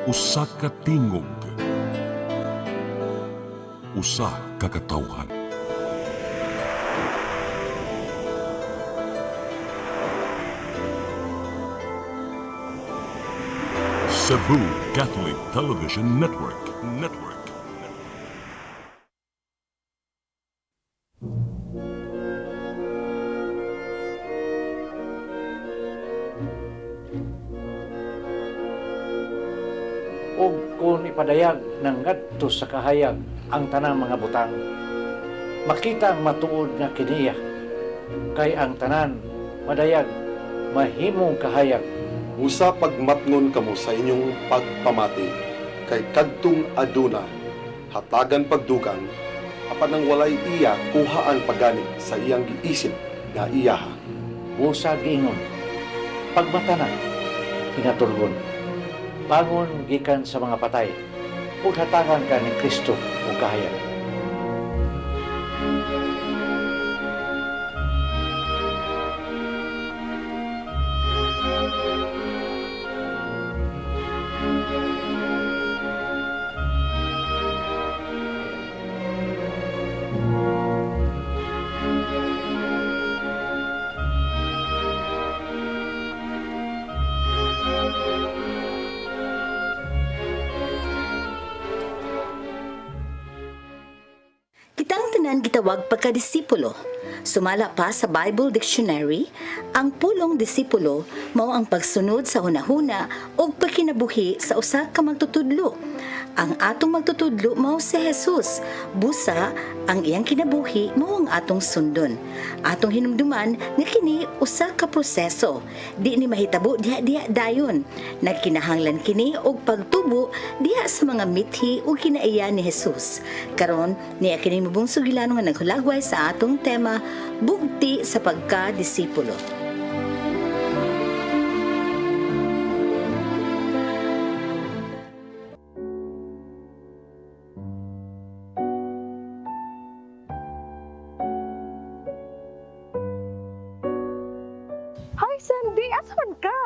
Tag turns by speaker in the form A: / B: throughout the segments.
A: Usa ka tingog, usa ka katawhan. Cebu Catholic Television Network.
B: Ug kung ipadayag ng ngadto sa kahayag ang tanang mga butang, makita ang matuod nga kiniya, kay ang tanan madayag mahimong kahayag.
C: Usa pagmatngon kamo sa inyong pagpamati, kay kadtong aduna, hatagan pagdugang, apan ang walay iya kuhaan pagani sa iyang giisip nga iyaha.
B: Busa giingon, pagmatanan, pinatulgon, bangon gikan sa mga patay, ug hatagan ka ni Kristo o kahayag.
D: Kitang tanan gitawag pagkadisipulo. Sumala pa sa Bible Dictionary, ang pulong disipulo mao ang pagsunod sa hunahuna o pagkinabuhi sa usa ka magtutudlo. Ang atong magtutudlo mao si Jesus. Busa, ang iyang kinabuhi mao ang atong sundon. Atong hinumduman nga kini usa ka proseso. Di ni mahitabo diha-diha dayon. Nagkinahanglan kini og pagtubo diha sa mga mithi o kinaiya ni Jesus. Karon niya kini mubong sugilano nga naghulagway sa atong tema, bugti sa pagka-disipulo.
E: Hi, Sandy! Asa man ka?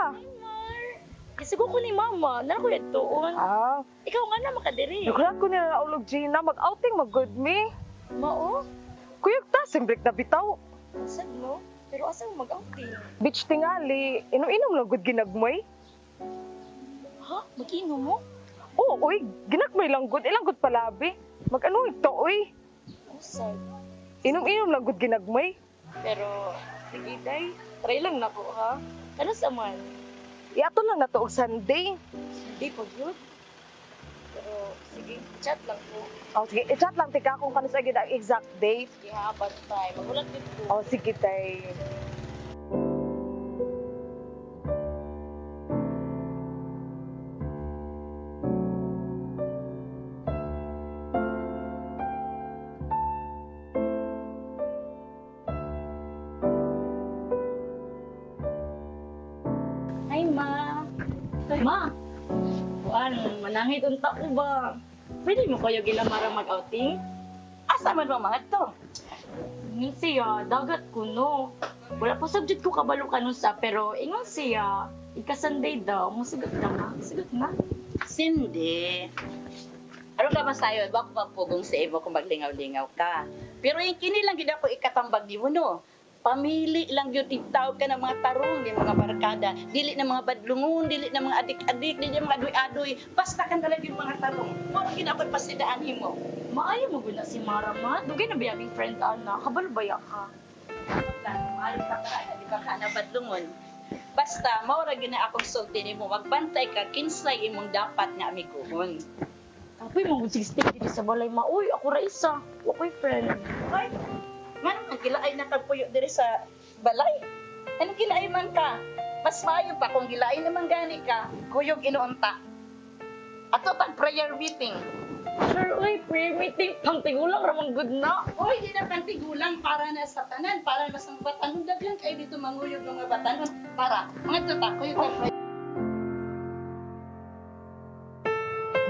F: Kasi ko ni mama, na ko yatuon. Ikaw nga na makadiri.
E: Nagkulat ko nila na ulog Gina, mag-outing, mag-good me.
F: Mao,
E: Kuyog ta, simbrik na bitaw.
F: sad no? Pero asa mo mag-outing?
E: Beach tingali, inom-inom lang good ginagmay.
F: Ha? Mag-inom mo?
E: Oo, uy, ginagmay lang good, ilang good palabi. Mag-ano ito, uy.
F: Sad.
E: Inom-inom lang good ginagmay.
F: Pero, sige day, try lang na ko ha. Ano sa man?
E: Iato lang na to og Sunday.
F: Hindi po good. Pero, sige, chat lang po.
E: Oh, sige, i-chat lang tika kung kano sa gid ang exact date.
F: Sige ha, bantay. Magulat din po.
E: Oh, sige, tay.
F: Hi, ma. Ma, kuan, manangit unta ko ba? Pwede mo kayo gilamara mag-outing? Asa man ba mga to? Ingon siya, dagat ko no. Wala pa subject ko kabalo kanon sa, pero ingon siya, ika-Sunday daw, musigot na ma. Sigot na.
G: Cindy, ano ka ba sa'yo? Bako magpugong sa Evo kung maglingaw-lingaw ka. Pero yung kini lang gid ako ikatambag di mo no. Pamili lang yun, tawag ka ng mga tarong, di mga barkada, dili ng mga badlungon, dili ng mga adik-adik, dili ng mga adoy-adoy, basta kan talaga yung mga tarong. Moro ginapoy pasidaan mo.
F: Maayo mo guna si Mara ma. Dugay na biyaming friend ana. Kabalo baya ka?
G: Maalim ka para, di ba ka na badlungon. Basta, maura gina akong sulti ni mo, magbantay ka, kinsay imong dapat nga amiguhon.
F: Apoy mo sigstig dito sa balay ma. Uy, ako ra isa. Wakoy friend.
G: Ay, man, ang kilaay na kagpuyo diri sa balay. Anong kilaay man ka? Mas maayo pa kung gilaay naman gani ka, kuyog inuunta. Ato tag prayer meeting.
F: Sure, uy, prayer meeting. Pangtigulang ramang good na.
G: Hoy, di na tigulang para na sa tanan, para mas ang batanon daghan kay dito manguyog ng mga batanon para mga tatakoy ka prayer.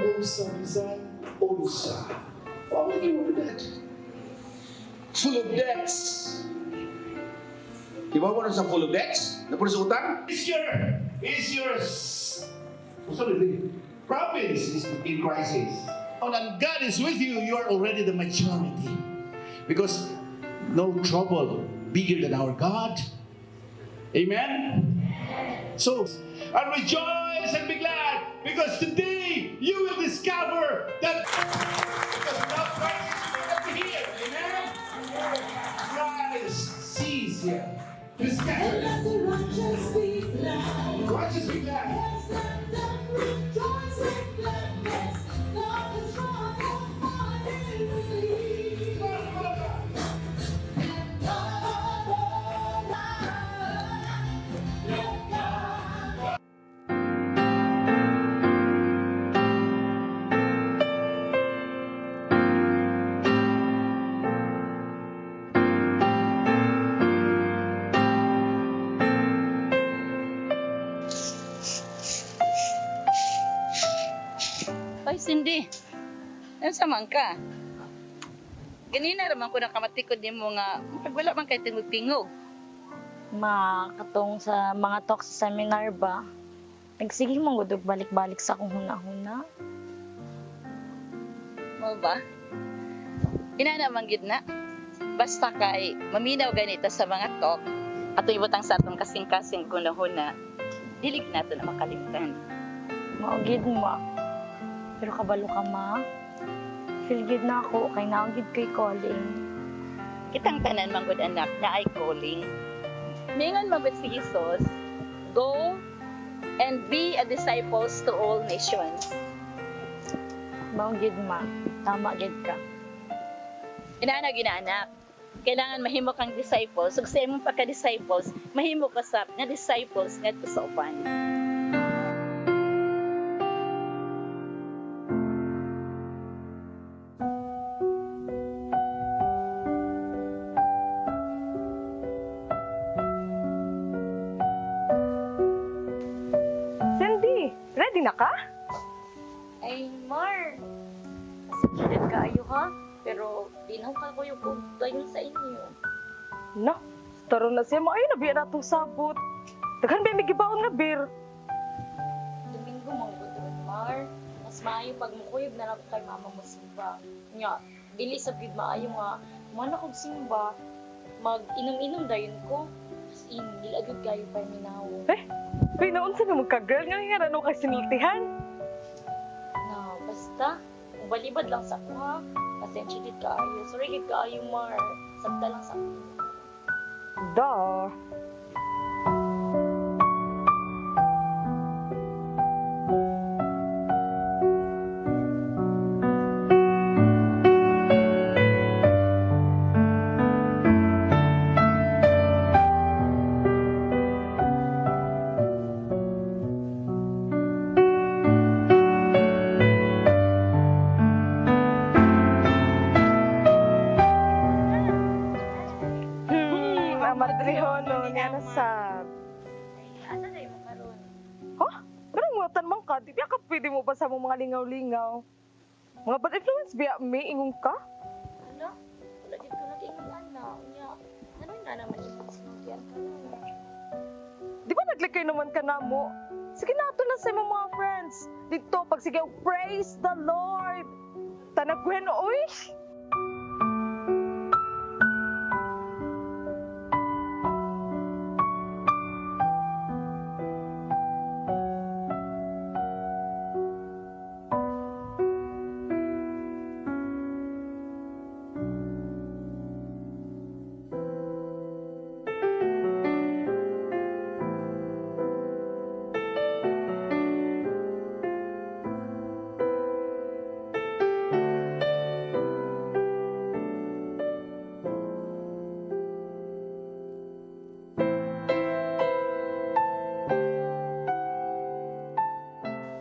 H: Minsan, Osa. What would you do that? Full of debts. Di ba mo sa full of debts? Napuro sa utang? It's yours. Kung sabi din, province is in crisis. And God is with you, you are already the majority. Because no trouble bigger than our God. Amen? So, and rejoice and be glad, because today you will discover that because now Christ is here. Amen? Christ sees here. Discover. Righteous be glad.
G: Ay, Cindy. Ano sa man ka? Ganina naman ko nakamatikod din mo nga, wala man kay tingog-tingog.
F: Ma, katong sa mga talk sa seminar ba, nagsige mong gudog balik-balik sa akong huna-huna.
G: Mo ba? Ina naman gid na. Basta kay maminaw ganito sa mga talk, ato ibutang sa atong kasing-kasing kunahuna, dili nato na makalimutan.
F: Maugid ma. Pero kabalo ka ma. Feel good na ako, kay naugid kay calling.
G: Kitang tanan manggod anak na ay calling. Mingon magud si Jesus, go and be a disciples to all nations.
F: Maugid ma. Tama gid ka.
G: Inaana ginaanak. Kailangan mahimo kang disciples. Ug sa imong pagka-disciples, mahimo ka sa nga disciples ngadto sa uban.
E: Cindy, ready na ka?
F: Ay, Mar. Pasensya kaayo ha. Pero dinaw ka ko yung dayon sa inyo.
E: No, taro na siya. Maayo na biya natong sabot. Daghan ba may gibaon nga beer?
F: Domingo mong gudron, Mar. Mas maayo pag mukuyog na lang kay mama mo simba. Nga, dili sa gid maayo nga, mana kog simba, mag-inom-inom dayon ko. As in, gilagod kayo pa minaw.
E: Kaya naunsa na magka-girl nga nga ano kay sinultihan?
F: Na, basta, kung balibad lang sa ko ha. Pasensya dit kaayo. Sorry gid kaayo, Mar. Sabta lang sa ko.
E: Da. Amadrihono nga nasab.
F: Ay, asa na mo karon?
E: Ha? Pero ngutan man ka, di biya ka pwede mo ba sa mong mga lingaw-lingaw? Mga bad influence biya, may ingong ka?
F: Ano? Wala gid ko nag-ingon ana. Unya, ano nga naman yung sinuntian ka na?
E: Di ba naglikay naman ka na mo? Sige nato na sa imong mga friends. Dito, pag sige, praise the Lord. Tanagwen, oy!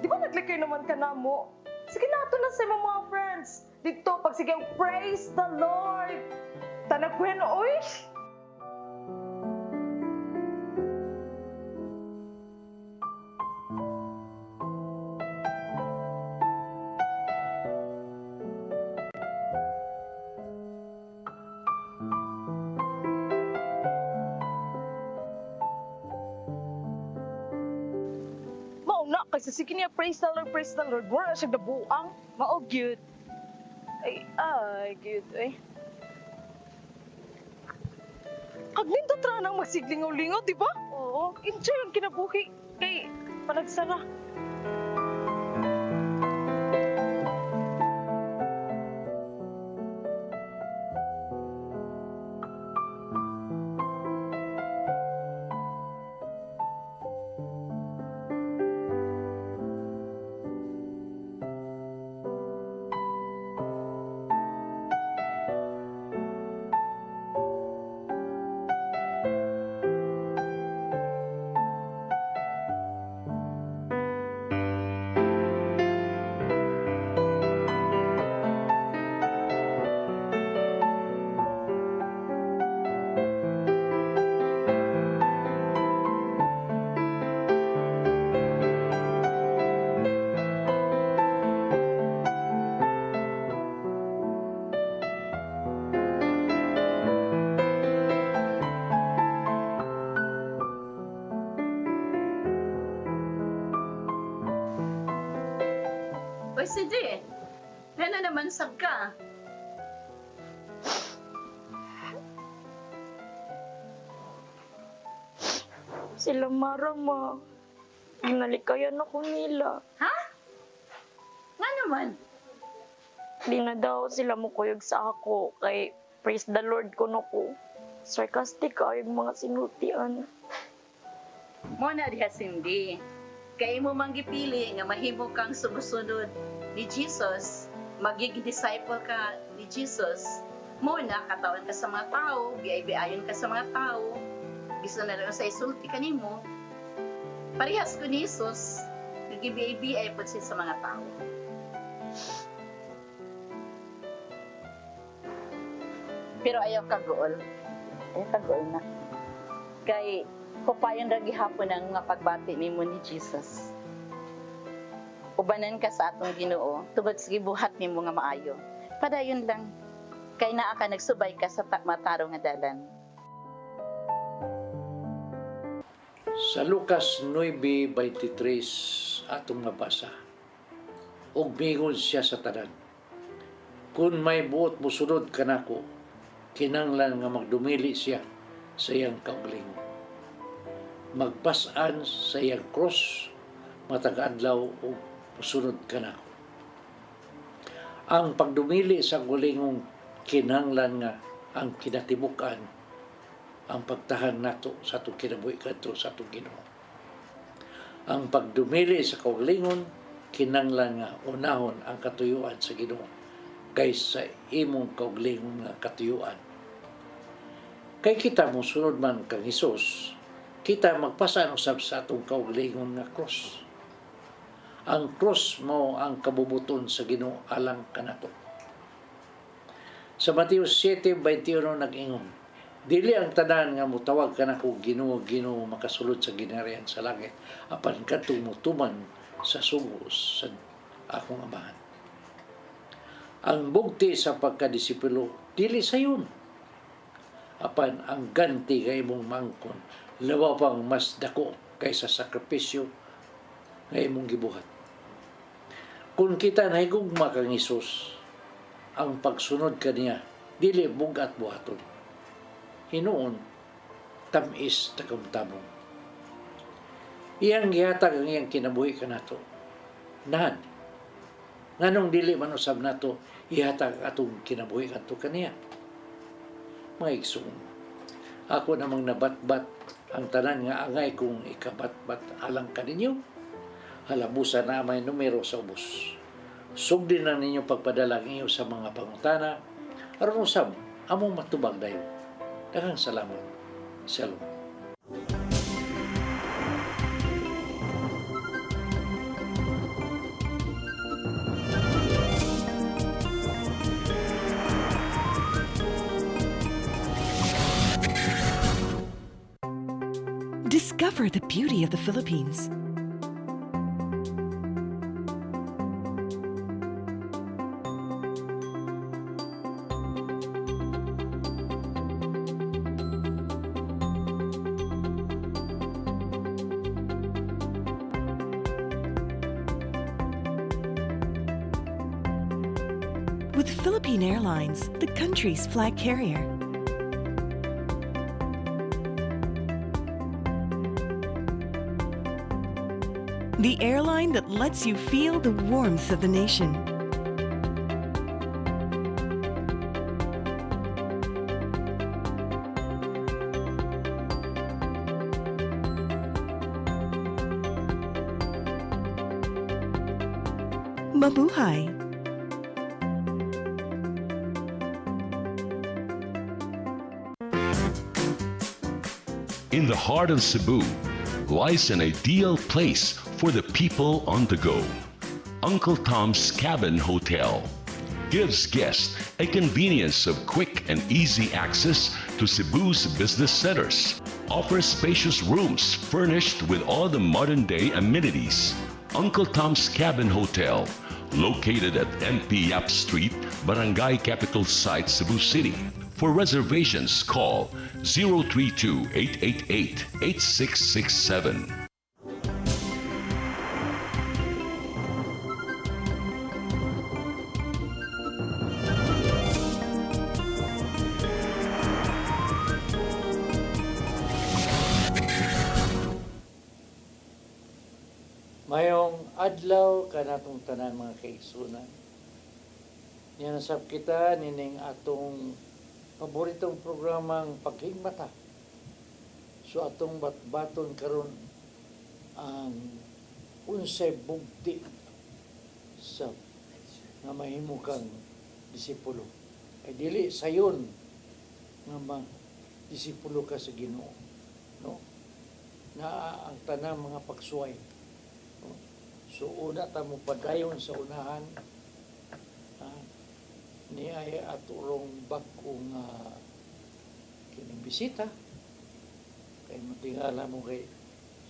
E: Di ba naglikay naman ka na mo? Sige nato na sa imong mga friends. Dito, pag sige, praise the Lord. Tanagwen, oy! Mauna Kasi sige niya, praise the Lord. Wala siya nabuang. Mao, gyud. Ay, gyud, ay. Kag nindot ra nang magsiglingaw-lingaw, di ba? Oo. Enjoy ang kinabuhi. Kay, panagsara.
G: Oy, sige. Ano naman sab ka?
F: Sila marama. Ginalikayan ako nila.
G: Ha? Nga naman.
F: Di na daw sila mukuyog sa ako. Kay praise the Lord ko no ko. Sarcastic yung mga sinultian.
G: Mo na diha Cindy. Kay mo manggipili nga mahimo kang sumusunod ni Jesus, magiging disciple ka ni Jesus. Mo na katawan ka sa mga tao, biay-biayon ka sa mga tao. Gusto na lang sa isulti kanimo. Parehas ko ni Jesus, nagibiyay-biyay po siya sa mga tao. Pero ayaw kagool. Ayaw kagool na. Kay kupayon ra gihapon ang nga pagbati nimo ni Jesus. Ubanan ka sa atong Ginoo tungod sa gibuhat nimo nga maayo. Padayon lang kay naa ka nagsubay ka sa mataro nga dalan.
B: Sa Lucas 9:23 atong mabasa. Ug miingon siya sa tanan. Kung may buot mosunod kanako, kinanglan nga magdumili siya sa iyang kaugalingon. Magpas-an sa iyang cross, matag adlaw o musunod kanako. Ang pagdumili sa gulingong kinanglan nga ang kinatibukan, ang pagtahan nato sa atong kinabuhi kadto sa atong Ginoo. Ang pagdumili sa kaugalingon kinanglan nga unahon ang katuyuan sa Ginoo kaysa imong kaugalingon nga katuyuan. Kay kita mosunod man kang Hesus, kita magpasan usab sa atong kaugalingon nga cross. Ang cross mo ang kabubuton sa Ginoo alang kanato. Sa Mateo 7:21 nag-ingon, dili ang tanan nga mutawag kanako Ginoo, Ginoo makasulod sa ginharian sa langit, apan kadtong mutuman sa sugos sa akong amahan. Ang bugti sa pagkadisipulo dili sayon, apan ang ganti kay imong mangkon lawa pang mas dako kaysa sakripisyo nga imong gibuhat. Kung kita nahigugma kang Hesus, ang pagsunod kaniya dili bugat buhaton. Hinuon tamis tagamtabong. Iyang gihatag ang iyang kinabuhi kanato. Nahan. Nganong dili man usab nato ihatag atong kinabuhi kadto kaniya. Mga igsoon, ako namang nabatbat ang tanan nga angay kong ikabatbat alang kaninyo. Halabusan na may numero sa ubos. Sugdin na ninyo pagpadala ninyo sa mga pangutana. Aron usab, among matubag dayon. Daghang salamat. Shalom.
I: Discover the beauty of the Philippines. with Philippine Airlines, the country's flag carrier. The airline that lets you feel the warmth of the nation. Mabuhay!
A: In the heart of Cebu lies an ideal place for the people on the go. Uncle Tom's Cabin Hotel gives guests a convenience of quick and easy access to Cebu's business centers. Offers spacious rooms furnished with all the modern-day amenities. Uncle Tom's Cabin Hotel, located at MP Yap Street, Barangay Capital Site, Cebu City. For reservations, call 032-888-8667.
B: Mayong adlaw kanatong tanan mga kaigsunan. Yan sab kita nining atong paboritong programang Paghigmata. So atong batbaton karon ang unsay bugti sa nga mahimo kang disipulo. Ay dili sayon nga disipulo ka sa Ginoo, no? Na ang tanang mga pagsuway. So una ta mo padayon sa unahan ni ay aturong bagong kining bisita kay matingala mo kay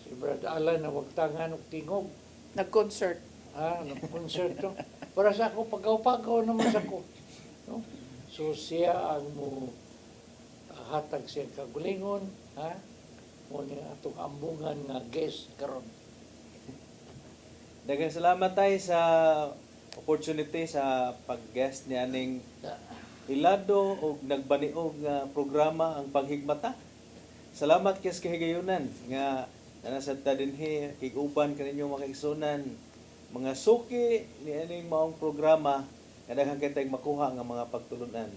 B: si Brad Alan na wagtangan og tingog
E: Nag-concert.
B: nag-concert to para sa ako pagaw-pagaw naman sa ko, no? So siya ang mo hatag siya kagulingon, mo ni atong ambungan nga guest karon.
J: Daghang salamat tayo sa opportunity sa pag-guest ni aning Hilado o nagbaniog nga programa ang Paghigmata. Salamat kay kahigayunan nga nanasad ta dinhi kig-uban kaninyo mga kaigsunan, mga suki ni aning maong programa nga daghang kitay makuha nga mga pagtulunan.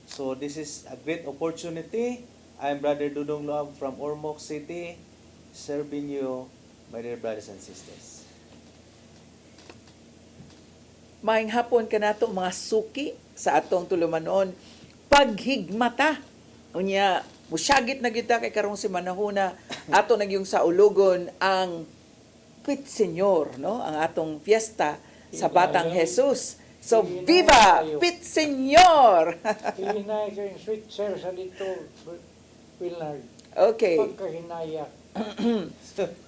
J: So this is a great opportunity. I'm Brother Dudong Loab from Ormoc City, serving you, my dear brothers and sisters.
E: Maayong hapon ka nato mga suki sa atong tulumanon. Paghigmata. Unya, musyagit na kita kay karong si manahuna ato nagyong sa ulugon ang Pit Señor, no? Ang atong fiesta sa Batang Jesus. So, viva Pit Señor!
B: Hinay kayong sweet sir sa dito, Willard.
E: Okay.
B: Pagkahinaya.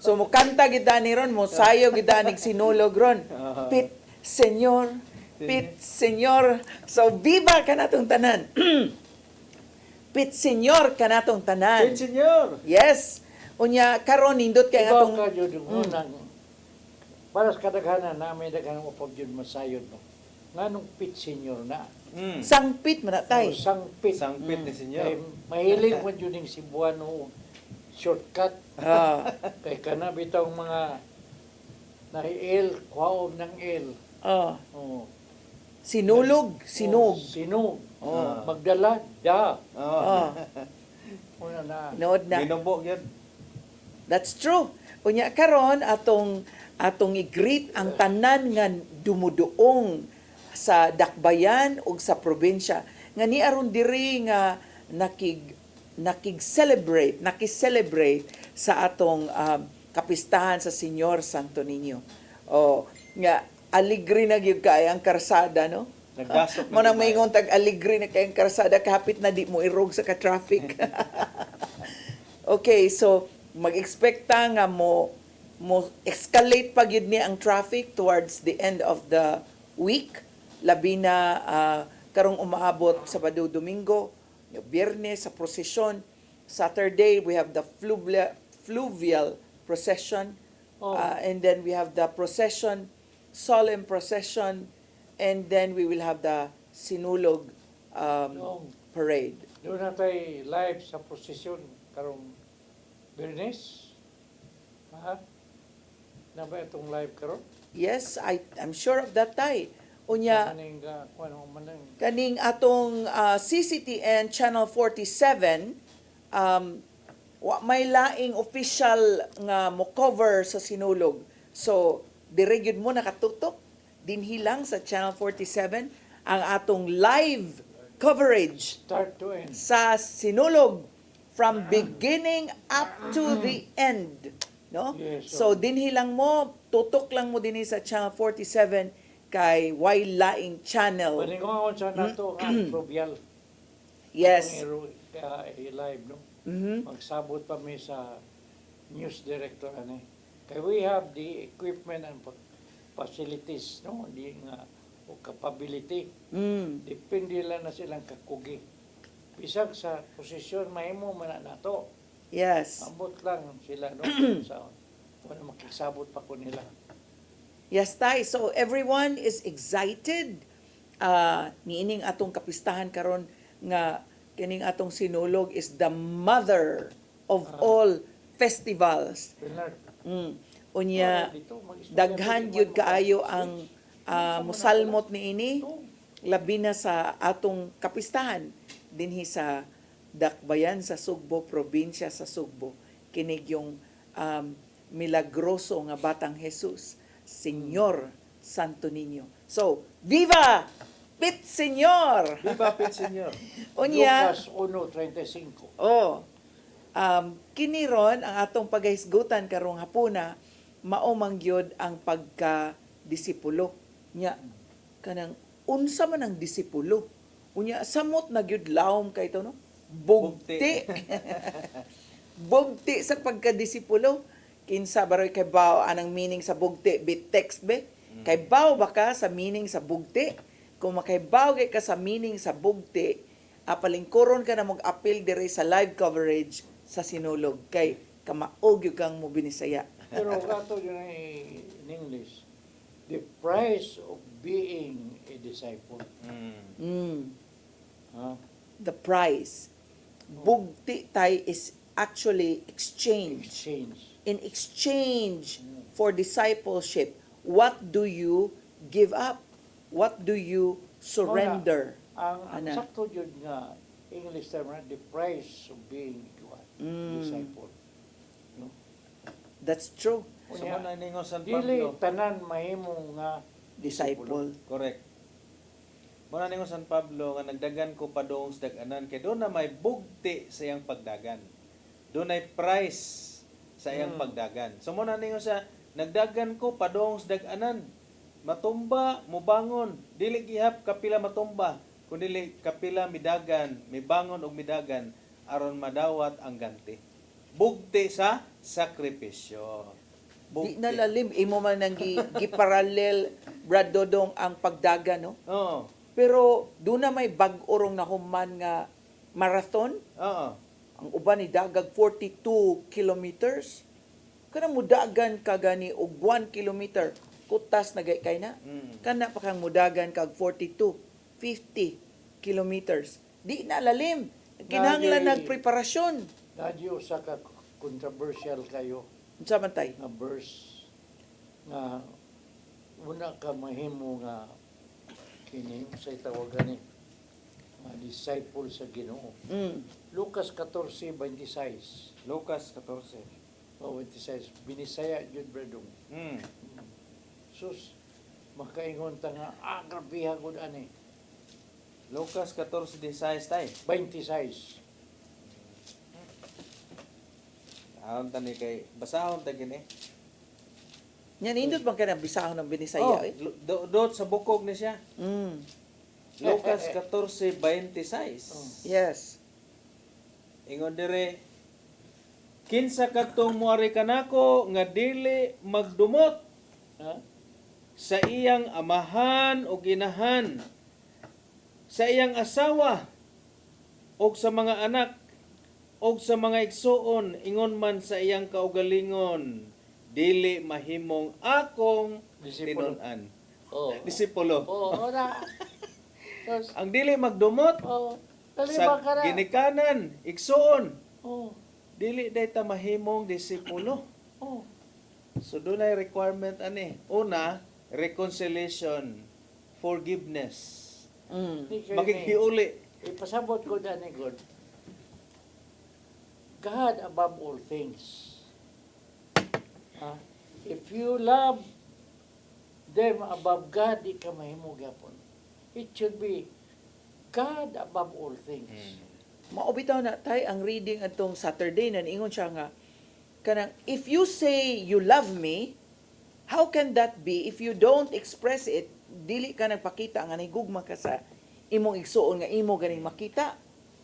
E: So, mukanta gida ni ron, musayo gida ni sinulog ron. Pit Señor, Pit Señor. So, viva ka natong tanan. Pit Señor ka natong tanan.
J: Pit Señor!
E: Yes. Unya, karon nindot kay
B: Ibaw
E: atong...
B: ka dyan yung unang, para sa kadaghanan namin daghanang upag yun masayod mo. Nga nung Pit Senior na.
E: Sangpit manatay.
B: Sangpit.
J: Sangpit ni Senyor.
B: Kay mahilig mo yun yung Cebuano shortcut. Kay kana bitang mga nahi-L, kwaom ng L. Oh.
E: Sinulog, sinog.
B: Sinug. Magdala, da. Una na.
E: Nood na.
J: Binubo yun.
E: That's true. Unya karon atong i-greet ang tanan nga dumuduong sa dakbayan ug sa probinsya nga ni aron diri nga nakig-celebrate sa atong kapistahan sa Señor Santo Niño. Nga aligre na gyud kay ang karsada, no?
J: Nagdasok
E: Mo nang maingon tag aligre na kay ang karsada kahapit na di mo irog sa ka-traffic. Okay, so mag-expect ta nga mo escalate pa gyud ni ang traffic towards the end of the week, labi na karong umaabot Sabado, Domingo, Biyernes sa prosesyon, Saturday we have the fluvial procession, and then we have the procession, solemn procession, and then we will have the sinulog
B: Noong
E: parade.
B: doon na tayo live sa prosesyon karong Bernes. Ha? Na ba itong live karon?
E: Yes, I'm sure of that tay. Unya,
B: Kaning kuno man ang
E: kaning atong CCTN Channel 47, may laing official nga mo cover sa sinulog. So, dire gyud mo nakatutok dinhi lang sa Channel 47 ang atong live coverage
B: start to end.
E: sa sinulog from beginning up to the end, no?
B: Yes,
E: So dinhi lang mo, tutok lang mo dinhi sa Channel 47 kay way laing channel.
B: Paningon sa nato ang provincial.
E: Yes.
B: Live no.
E: Mhm.
B: Magsabot pa mi sa news director ani. Kay we have the equipment and facilities no, di nga o capability.
E: Mm.
B: Depende lang na silang kakugi. Bisag sa posisyon mahimo man na nato.
E: Yes.
B: Ambot lang sila no sa wala makisabot pa ko nila.
E: Yes, tay. So everyone is excited. Niining atong kapistahan karon nga kining atong sinulog is the mother of all festivals.
B: Bernard,
E: Unya
B: dito, mag-istorya
E: daghan
B: pa
E: gyud
B: si
E: kaayo ang musalmot niini labi na sa atong kapistahan dinhi sa Dakbayan sa Sugbo, probinsya sa Sugbo. Kinig yung milagroso nga batang Jesus, Senyor Santo Niño. So, viva Pit Senyor!
J: Viva Pit Senyor.
E: Unya,
B: Lucas 1:35.
E: oh, kiniron ang atong paghisgutan karong hapuna, mao man gyud ang pagka-disipulo. Nya, kanang unsa man ang disipulo? Unya, samot na gyud lawom kay to, no? Bugti. Bugti sa pagka-disipulo. Kinsa baroy kay bao anang meaning sa bugti? Bit text be? Kay bao ba ka sa meaning sa bugti? Kung makaibaw kay ka sa meaning sa bugti, apalingkuron ka na mag-appeal dire sa live coverage sa sinulog kay kamaog yung kang mo binisaya.
B: Pero kato yun in English, the price of being a disciple. Ha?
E: The price. Bugti tay is actually exchange.
B: Exchange.
E: In exchange for discipleship, what do you give up? What do you surrender?
B: Ang
E: Ana.
B: sakto yun nga, English term na, the price of being disciple. No?
E: That's true.
J: So mo na ningon San
B: Dili
J: Pablo.
B: tanan mahimo nga
E: Disciple.
J: Correct. Muna ningon San Pablo nga nagdagan ko padong sa dag-anan kay doon na may bugti sa iyang pagdagan. Doon ay price sa iyang pagdagan. So muna ningon sa nagdagan ko padong sa dag-anan. Matumba, mubangon, dili gihap kapila matumba, kundi kapila midagan, mibangon og midagan aron madawat ang ganti. Bugti sa sakripisyo.
E: Di na lalim, imo man nang giparallel Brad Dodong ang pagdagan, no?
J: Oo.
E: Pero doon na may bag-orong na human nga marathon.
J: Oo.
E: Ang uban ni dagag 42 kilometers. Kana mudagan ka gani og 1 kilometer. Kutas na kay na. Kana pa kang mudagan kag 42, 50 kilometers. Di na lalim. Kinahanglan
B: Lagi-
E: nagpreparasyon.
B: Nadyo sa ka controversial kayo
E: Unsa man tay?
B: nga verse nga una ka mahimo nga kini sa tawagan ni disciple sa Ginoo. Lucas 14:26.
J: Lucas 14.
B: O 26 binisaya jud bredong. Sus makaingon ta nga grabiha gud ani.
J: Lucas 14:16 tay.
B: 26.
J: Aron tani kay basahon ta gini.
E: Nya nindot man kana bisahon ng
J: Oh,
E: Binisaya eh.
J: doon sa bukog ni siya. Lucas
B: Oh.
J: 14:26.
E: Yes.
J: Ingon dire, kinsa kadtong muari kanako nga dili magdumot sa iyang amahan o ginahan, sa iyang asawa o sa mga anak o sa mga igsuon, ingon man sa iyang kaugalingon, dili mahimong akong
B: Disipulo.
J: tinud-an.
B: Oh.
J: Disipulo.
B: Oh, ora. Yes.
J: Ang dili magdumot
B: Oh, dali
J: sa
B: ba ka na?
J: ginikanan, igsuon,
B: Oh,
J: dili day ta mahimong disipulo.
B: oh.
J: So doon ay requirement ani. Una, reconciliation, forgiveness.
B: Di kayo
J: Makikiuli.
B: ipasabot ko na ni God. God above all things. If you love them above God, di ka mahimo gyapon. It should be God above all things.
E: Maobitaw na tay ang reading atong Saturday na niingon siya nga kanang if you say you love me, how can that be if you don't express it? Dili ka nagpakita nga nahigugma ka sa imong igsuon nga imo ganing makita.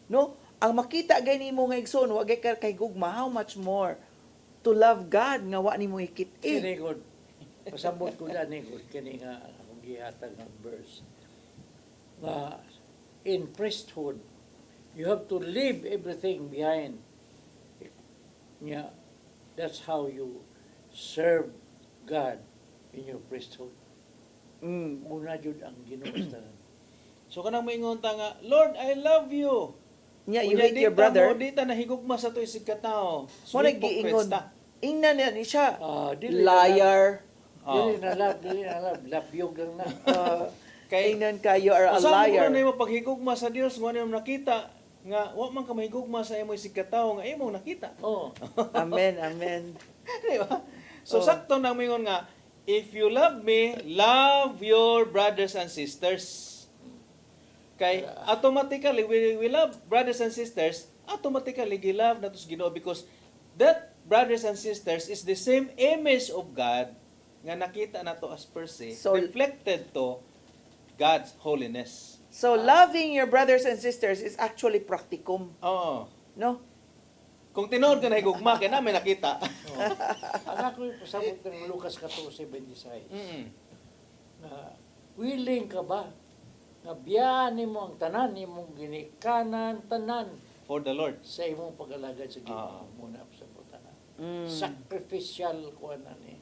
E: No? Ang makita gani mo nga igsuon wa gay ka kay gugma, how much more to love God nga wa nimo ikit.
B: Kini God, pasabot ko na ni God, kini nga akong gihatag ng verse. Na in priesthood, you have to leave everything behind. Yeah, that's how you serve God in your priesthood. Muna jud ang Ginoo sa tanan.
J: So kanang moingon ta nga, Lord, I love you.
E: Nya you
J: Unya,
E: hate your
J: di ta
E: brother.
J: mo, di ta nahigugma sa to isig katao.
E: Mo na giingon. Ingna niya ni siya.
B: Dili
E: Liar.
B: Dili na love, labyog lang na.
J: Kay
E: Ingnan ka, you are a
J: usa
E: liar.
J: mo na mo paghigugma sa Dios mo nimo nakita nga wa man ka mahigugma sa imo isig katao nga imong nakita.
B: Oh,
E: Amen, amen.
J: Di ba? So sakto na moingon nga, if you love me, love your brothers and sisters. Kay automatically we love brothers and sisters, automatically gilove nato sa Ginoo because that brothers and sisters is the same image of God nga nakita nato as per se,
E: So-
J: reflected to God's holiness.
E: So loving your brothers and sisters is actually practicum,
J: Oo.
E: no?
J: Kung tinuod ka na higugma, kaya namin nakita.
B: ang ako pasabot ng Lucas 14:26. Na willing ka ba nga biyanin mo ang tanan imong ginikanan tanan
J: For the Lord.
B: sa imong pag-alagad sa Ginoo muna sa tanan.
E: Mm.
B: Sacrificial ko na ni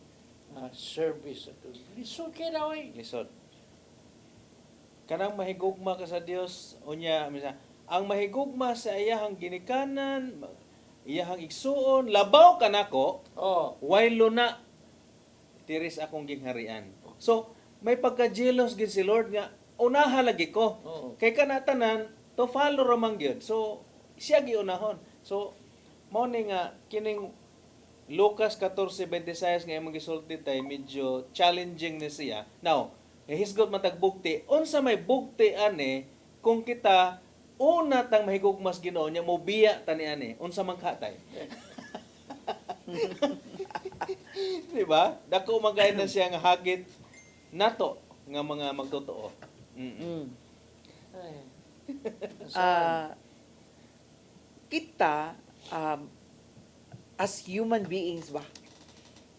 B: service ato. Lisod kay daw eh.
J: Lisod. Kanang mahigugma ka sa Dios, unya, misa, ang mahigugma sa iyahang ginikanan, iyahang igsuon, labaw ka nako,
B: Oh,
J: while na, tiris akong gingharian. So, may pagka-jealous gid si Lord nga, unaha lagi ko.
B: Oo.
J: Kay kanatanan, to follow ramang gyud. So, siya giunahon. So, mao ni nga, kining Lucas 14:26 nga imong gisulti tay medyo challenging ni siya. Now, hisgot matag bugti, unsa may bugti ani kung kita una tang mahigugmas Ginoo nya mo biya tani ani, unsa man katay. Di ba? Dako magay na siya nga hagit nato nga mga magtotoo.
B: ay.
E: Kita as human beings ba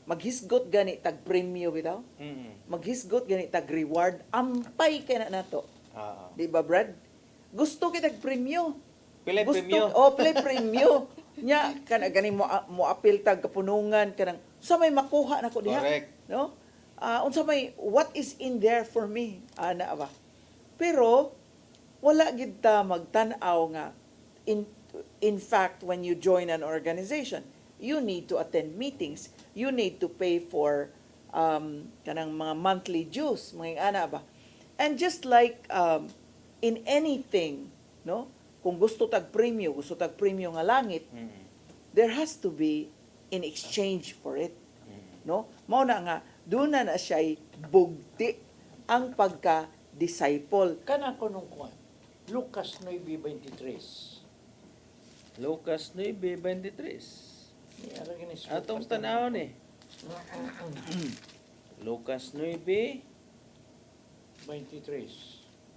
E: maghisgot gani tag premyo bitaw, maghisgot gani tag reward, ampay kay na nato, di ba Brad? Gusto kita tag premyo,
J: Pilay
E: gusto
J: premyo.
E: play premyo nya kana gani mo apil tag kapunungan kanang sa may makuha nako diha.
J: Correct.
E: No? Unsa may what is in there for me ana ba? Pero wala gid ta magtan-aw nga in fact when you join an organization you need to attend meetings, you need to pay for kanang mga monthly dues, mga ana ba? And just like in anything, no? Kung gusto tag premyo nga langit, there has to be in exchange for it. No? Mao na nga doon na siya bugti ang pagka-disciple.
B: Kana ko nung kuwan. Lucas 9:23.
J: Lucas 9:23.
B: Ara gini
J: Atong tanawon eh. Lucas 9:23.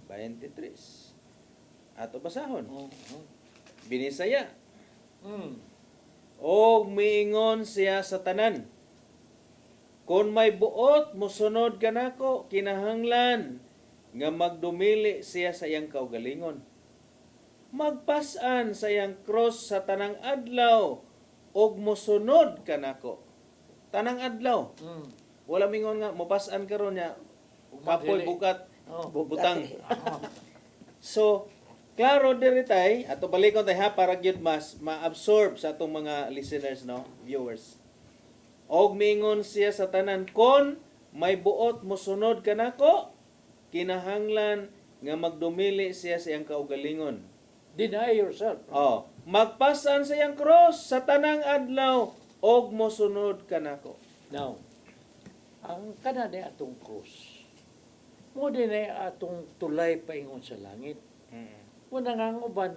B: 23.
J: Ato basahon.
B: Oh.
J: Binisaya.
B: Mm.
J: O miingon siya sa tanan. Kung may buot mosunod ka nako, kinahanglan nga magdumili siya sa iyang kaugalingon. Magpasan sa iyang cross sa tanang adlaw og mosunod ka nako. Tanang adlaw.
B: Mm.
J: Wala mingon nga mopasan karon niya kapoy
B: Dili.
J: bukat
B: Oh.
J: butang. So, klaro diri tay ato balikon tay ha para gyud mas ma-absorb sa atong mga listeners no, viewers. Og mingon siya sa tanan kon may buot mosunod kanako, kinahanglan nga magdumili siya sa iyang kaugalingon.
B: Deny yourself.
J: Oh, magpasan sa iyang cross sa tanang adlaw og mosunod kanako.
B: Now, ang kana ni atong krus, mo din ay atong tulay paingon sa langit. Muna nga ang uban,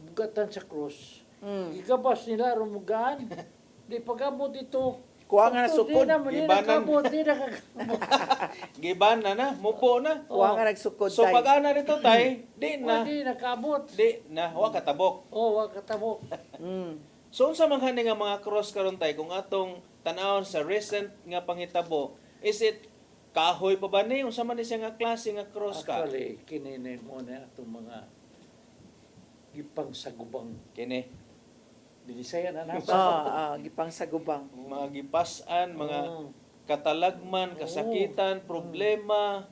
B: bugatan sa krus. Ikabas nila rumugaan. Di pagabot ito.
E: Kuha nga nasukod.
B: Di
J: Ibanan.
B: nakabot, di nakakabot.
J: Giban na mupo na.
E: Kuha nga nagsukod
J: So
E: tay.
J: pag ana nito tay, di na.
B: Di nakabot.
J: Di na wa katabok.
B: Oh, wag katabo.
J: So unsa man gani nga mga cross karon tay kung atong tan-awon sa recent nga panghitabo, is it kahoy pa ba ni unsa man ni siya nga klase nga cross ka?
B: Actually, kinini mo na itong mga gipang sagubang.
J: Kini
B: Dinisaya na nasa.
E: Gipang sa gubang.
J: mga gipas-an, mga
B: Oh.
J: katalagman, kasakitan, problema.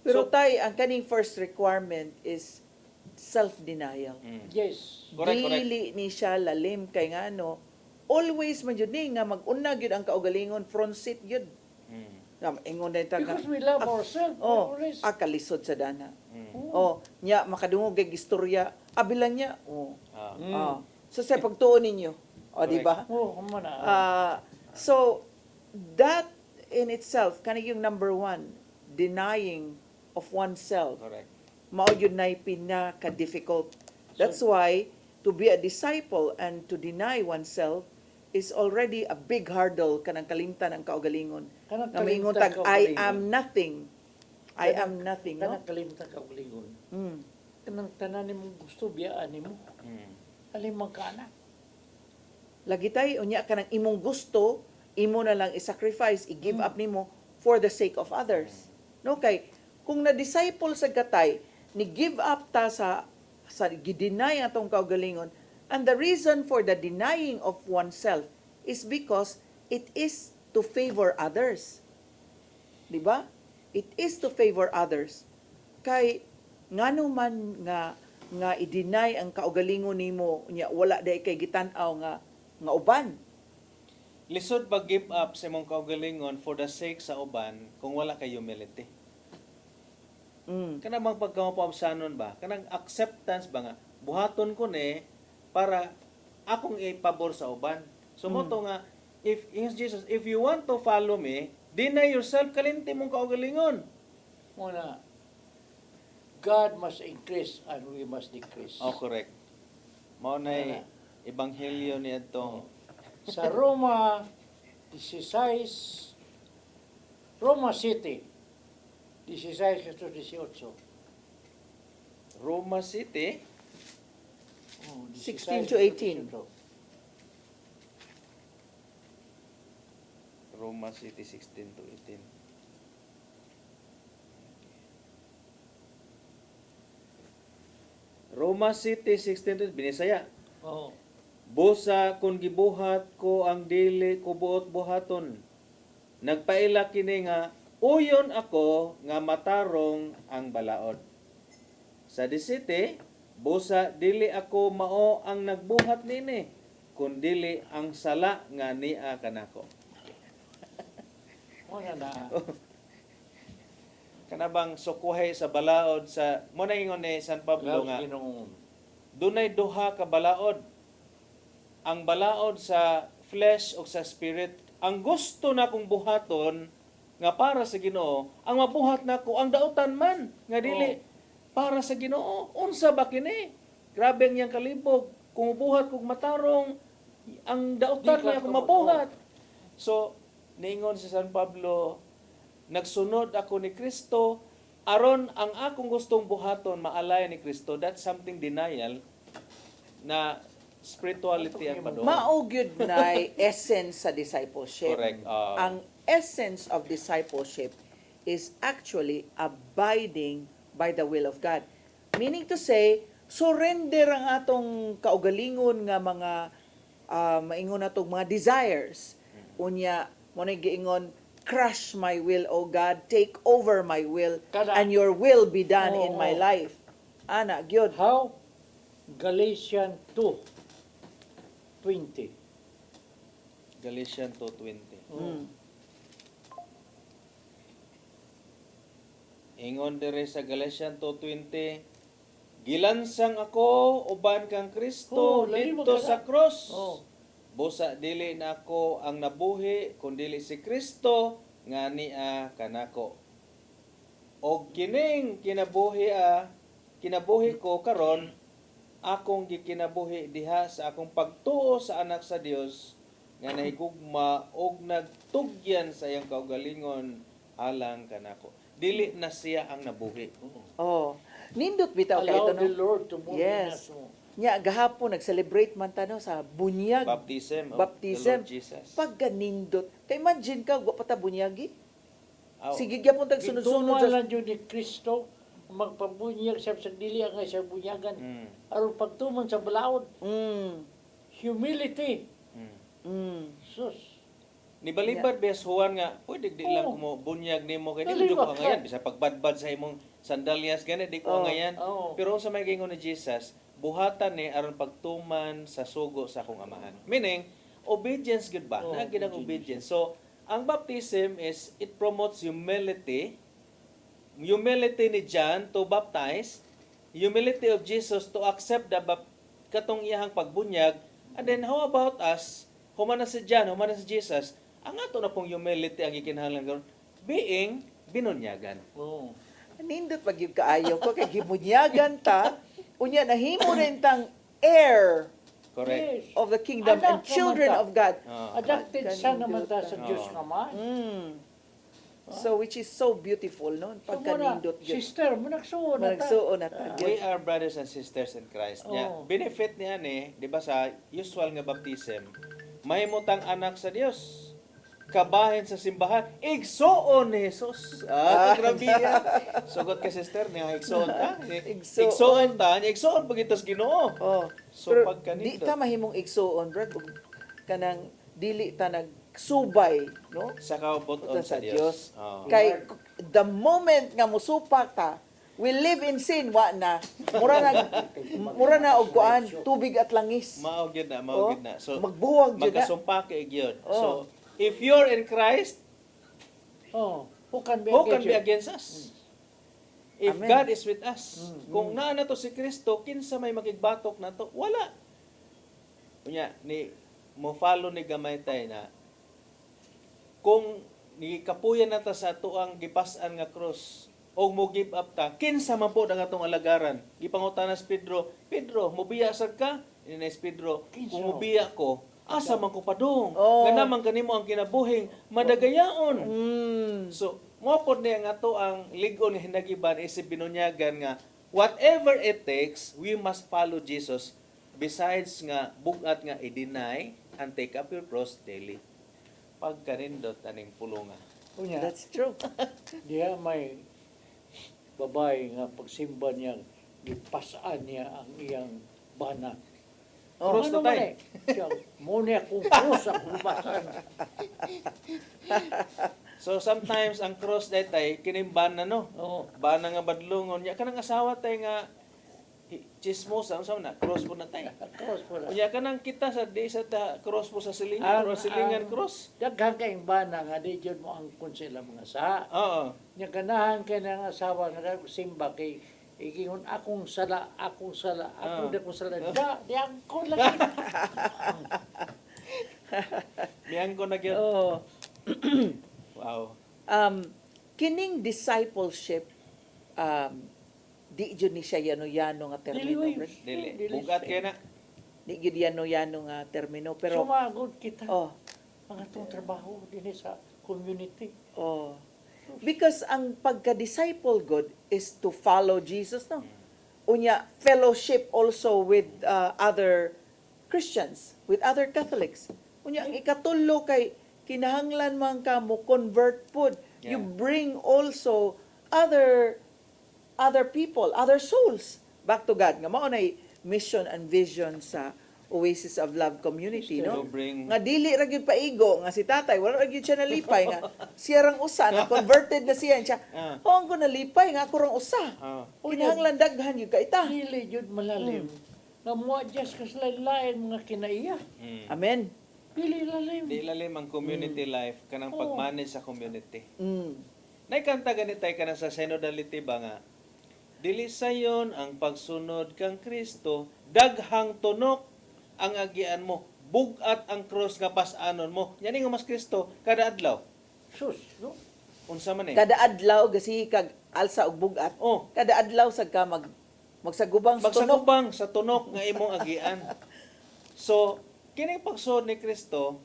E: Pero
J: So-
E: tay, ang kaning first requirement is self-denial.
B: Yes.
J: Correct, correct.
E: Dili ni siya lalim kay nga ano, always man yun nga mag-una gyud ang kaugalingon front seat gyud. Na ingon na ita nga.
B: Because we love ourselves.
E: Oh,
B: always.
E: kalisod sa dana. Oh, nya makadungog kay istorya. Abilan niya. Oh. Ah. So sa pagtuon ninyo. O di ba?
B: Oh, kumana.
E: So that in itself kanang yung number one, denying of oneself.
J: Correct.
E: Mao yun na pinaka-difficult. That's why to be a disciple and to deny oneself is already a big hurdle kanang kalimtan ang kaugalingon.
B: Kanang
E: Na maingon
B: kalimtan
E: tag I
B: kaugalingon.
E: am nothing. I am nothing, no?
B: Kanang kalimtan ka ulingon.
E: Mm.
B: Kanang tanan mong gusto, biyaan mo. Alimang ka na.
E: Lagi tayo, unya kanang imong gusto, imo na lang i-sacrifice, i-give up nimo for the sake of others. No, kay kung na-disciple sa gatay, ni give up ta sa gideny atong kaugalingon, and the reason for the denying of oneself is because it is to favor others. Di ba? It is to favor others. Kay ngano man nga i-deny ang kaugalingon nimo, unya wala day kay gitan-aw nga uban.
J: Lisod pag give up sa imong kaugalingon for the sake sa uban kung wala kay humility. Kana bang pagkamapabsanon ba? Kanang acceptance ba nga buhaton ko ni para akong ipabor sa uban. So mo to nga if Jesus, if you want to follow me, deny yourself, kalinti mong kaugalingon.
B: Muna, God must increase and we must decrease.
J: Oh, correct. Mao na ebanghelyo ni adto.
B: Sa Roma 16, Roma City, 16 hanggang 18.
J: Roma City,
B: Oh,
E: 16 to 18.
J: Roma City 16 to 18. Roma City 16 to 18, binisaya.
B: Oh.
J: Busa kung gibuhat ko ang dili ko buot buhaton. Nagpaila kini nga uyon ako nga matarong ang balaod. Sa 17, busa dili ako mao ang nagbuhat nini, kundi ang sala nga niya kanako.
B: Muna na.
J: Kanabang sukuhay sa balaod sa mo na ingon ni San Pablo nga
B: Ginoon.
J: dunay duha ka balaod. Ang balaod sa flesh o sa spirit. Ang gusto na kong buhaton nga para sa Ginoo, ang mabuhat nako ang dautan man nga dili para sa Ginoo. Unsa ba kini? Grabe ang iyang kalibog. Kung buhat kog matarong, ang dautan
B: Di ka
J: niya akong
B: ka-
J: mabuhat. So, niingon si San Pablo, nagsunod ako ni Kristo, aron ang akong gustong buhaton maalay ni Kristo. That's something denial na spirituality ang padung.
E: Mao gyud na essence sa discipleship.
J: Correct.
E: Ang essence of discipleship is actually abiding by the will of God. Meaning to say, surrender ang atong kaugalingon nga mga maingon natong mga desires. Unya mo na giingon, crush my will, O God, take over my will,
B: Kada-
E: and your will be done in
B: Oo.
E: my life. Ana, gyud.
B: How? Galatians 2:20.
J: Galatians 2:20.
E: Mm.
J: Ingon dire sa Galatians 2:20, gilansang ako uban kang Kristo
B: lahi mo
J: dito
B: ka na.
J: sa cross.
B: Oh.
J: Busa dili na ako ang nabuhi kundi si Kristo nga niya kanako. Og kining kinabuhi ko karon akong gikinabuhi diha sa akong pagtuo sa anak sa Dios nga nahigugma og nagtugyan sa iyang kaugalingon alang kanako. Dili na siya ang nabuhi.
E: Oh. Nindot bitaw kay ito
B: Allow the
E: no.
B: Lord to move
E: Yes.
B: in us.
E: Nya gahapon nag-celebrate man ta no sa bunyag.
J: Baptism of
E: Baptism.
J: the Lord Jesus.
E: Pag ganindot, kay imagine ka wa pa ta bunyagi.
J: Aw,
E: Sige gyapon tag sunod-sunod sa
B: Gitumalan yun ni Kristo, magpabunyag siya sa dili ang siya bunyagan.
J: Mm.
B: Aron pagtuman sa balaod,
E: Mm.
B: humility.
J: Mm.
E: Mm.
B: Sus.
J: Nibalibad bes huwan nga pwede di lang
B: Oo.
J: mo bunyag nimo kay
B: Dali
J: di mo
B: ba
J: ka
B: ka?
J: ngayan bisa pagbadbad sa imong sandalyas gani di ko
E: Oo.
J: ngayan.
B: Oo.
J: Pero sa may gingon ni Jesus, buhatan ni aron pagtuman sa sugo sa akong amahan. Meaning obedience gud ba?
B: Oo,
J: Nagid ang obedience. So ang baptism is it promotes humility. Humility ni John to baptize, humility of Jesus to accept the katong iyahang pagbunyag. And then how about us? Human na si John, human na si Jesus, ang ato na pong humility ang ikinahanglan karon being binunyagan.
B: Oh.
E: Nindot pag yung kaayo ko kay gibunyagan ta unya nahimo rin tang heir
J: Correct.
B: Yes.
E: of the kingdom and
B: Anak
E: children
B: naman ta.
E: of God.
J: Ah.
B: Adopted sa naman ta sa
J: Oo.
B: Diyos naman.
E: Mm. So which is so beautiful no
B: So,
E: pagka
B: muna,
E: nindot gyud.
B: sister, managsuon na ta.
E: Managsuon na ta.
J: We are brothers and sisters in Christ. Nya,
B: Oo.
J: benefit niya ni, di ba sa usual nga baptism, mahimutang anak sa Dios. Kabahin sa simbahan, igsoon ni Jesus. Grabe yan. Sugot ka sister, niya igsoon ka.
E: Igsoon.
J: Igsoon ta, niya igsoon pag itos Ginoo.
E: Oh.
J: So
E: Pero
J: pag
E: di
J: kanito,
E: ta mahimong igsuon brad ug kanang dili ta nagsubay no
J: sa kauboton sa
E: sa
J: Dios.
E: Dios.
J: Oo.
E: Kay the moment nga musupak ta, we live in sin wa na. Mura na og kuan, tubig at langis.
J: Mao gyud na,
E: Oh,
J: mao gyud na. So
E: magbuwag gyud na.
J: magkasumpa kay gyud.
E: Oh.
J: So if you're in Christ,
B: Oh, who can be
J: who can
B: against
J: be
B: you?
J: against us? If
E: Amen.
J: God is with us, kung naa na to si Kristo, kinsa may makigbatok na to? Wala. Unya, ni mo follow ni gamay tay na kung ni kapuyan na ta sa tuang gipas-an nga cross o mo give up ta, kinsa man po ang atong alagaran? Gipangutanas Pedro, Pedro, mobiya sad ka? Inis Pedro, kung mobiya ko, asa man ko padung?
E: Oh.
J: Nga naman kanimo ang kinabuhing madagayaon.
E: Mm.
J: So, mo pod niya nga to ang ligon nga hinagiban isip binunyagan nga whatever it takes, we must follow Jesus besides nga bugat nga i-deny and take up your cross daily. Pag kanindot aning pulunga.
B: Unya,
E: That's true.
B: diya may babae nga pagsimba niya, gipasaan niya ang iyang bana.
E: Oh,
J: Cross na
B: Ano man
J: tayo.
B: eh? Siya, muna akong cross ang lumasan.
J: So sometimes ang cross daytay kinimban na no.
B: Oo.
J: Bana nga badlungon nya kanang asawa tay nga chismosa unsa man na cross po na tay.
B: Cross po na.
J: Unya kanang kita sa di sa ta cross po sa
B: Ang-
J: silingan or silingan
B: ang-
J: cross.
B: Daghang kayong bana nga di jud mo ang konsela mga sa.
J: Oo.
B: Nya ganahan kay ng asawa nga simba kay ikingon akong sala, ako
J: Ah.
B: akong sala. Di ako lagi.
J: Biyan ko na gyud.
E: Oh.
J: Wow.
E: Kining discipleship di jud ni siya yano-yano nga termino.
B: Dili,
E: Brad.
J: Dili.
B: Dili
J: Bugat
B: siya.
J: kay na.
E: Di jud yano-yano nga termino pero
B: Sumagod kita.
E: oh,
B: Ang atong trabaho din sa community.
E: oh. Because ang pagka-disciple God is to follow Jesus, no? Unya, fellowship also with other Christians, with other Catholics. Unya, ang ikatulo kay kinahanglan man ka mo convert pod. You
J: Yeah.
E: bring also other people, other souls back to God. Nga mao nay mission and vision sa Oasis of Love community,
J: To
E: no?
J: bring
E: Nga dili ra gyud paigo nga si tatay wala ra gyud siya nalipay nga siya rang usa na converted na siya. Ang ko nalipay nga ako rang usa.
J: Ah.
E: Kinahanglan daghan gyud ka ita.
B: Dili jud malalim. Nga mo adjust ka sa lain mga kinaiya.
E: Amen.
B: Dili lalim.
J: Di lalim ang community life kanang pag-manage sa community.
E: Mm.
J: Naikanta ganitay ka na sa synodality ba nga? Dili sayon ang pagsunod kang Kristo, daghang tunok ang agian mo. Bugat ang cross nga pas-anon mo. Yan nga mas Kristo kada adlaw.
B: Sus, no?
J: Unsa man eh?
E: Kada adlaw gasi kag alsa og bugat.
J: Oh,
E: Kada adlaw sad ka magsagubang sa tunok.
J: magsagubang sa tunok nga imong agian. So, kining pagsunod ni Kristo,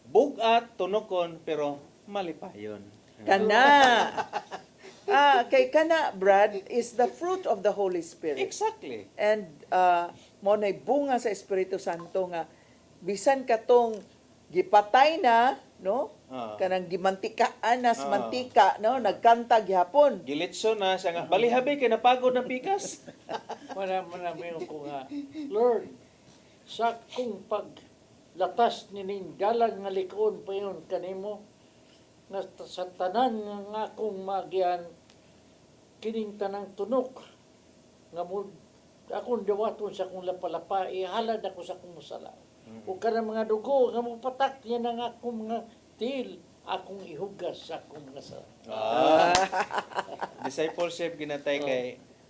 J: bugat, tunokon, pero malipayon.
E: Kana. Kay kana, Brad, is the fruit of the Holy Spirit.
J: Exactly.
E: And mo nay bunga sa Espiritu Santo nga bisan katong gipatay na, no? Kanang gimantikaan na sa mantika, no? Nagkanta gihapon.
J: Gilitso na siya nga, balihabi kay napagod ng pikas.
B: Marami ko nga, Lord, sa kong paglatas nining dalag nga likon pa yun kanimo, nga sa tanan nga akong magian, kining tanang tunok, nga mo, akong dawaton sa akong lapalapa, ihalad ako sa akong musala. O ka mga dugo, nga mo patak yan ang akong mga til, akong ihugas sa akong mga sala.
J: Discipleship ginatay kay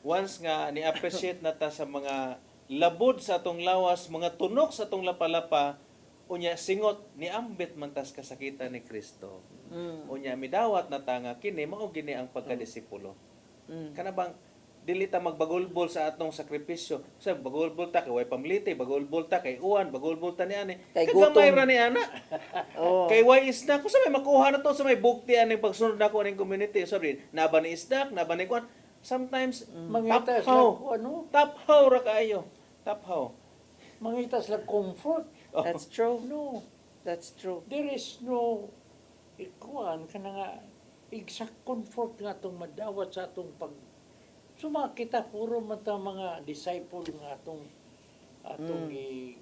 J: once nga ni-appreciate nata sa mga labod sa atong lawas, mga tunok sa atong lapalapa, unya singot ni ambit man tas kasakitan ni Kristo. Unya midawat na ta nga kini mao gini ang pagkadisipulo. Kana bang dili ta magbagulbol sa atong sakripisyo. Sa bagulbol ta kay way pamliti, bagulbol ta kay uwan, bagulbol ta ni ani.
E: Kay
J: Kagamay
E: gutom.
J: ra ni ana. Kay way isda ko sa may makuha na to sa may bukti ani pagsunod nako ning community. Sabi naba ni isda, naba ni kuan. Sometimes
B: Mangita
J: taphaw.
B: sila, ano?
J: Taphaw ra kaayo. Taphaw.
B: Mangita sila comfort.
E: That's true.
B: No,
E: That's true.
B: there is no ikuan ka na nga exact comfort nga itong madawat sa atong pag sumakita puro man ta mga disciple nga atong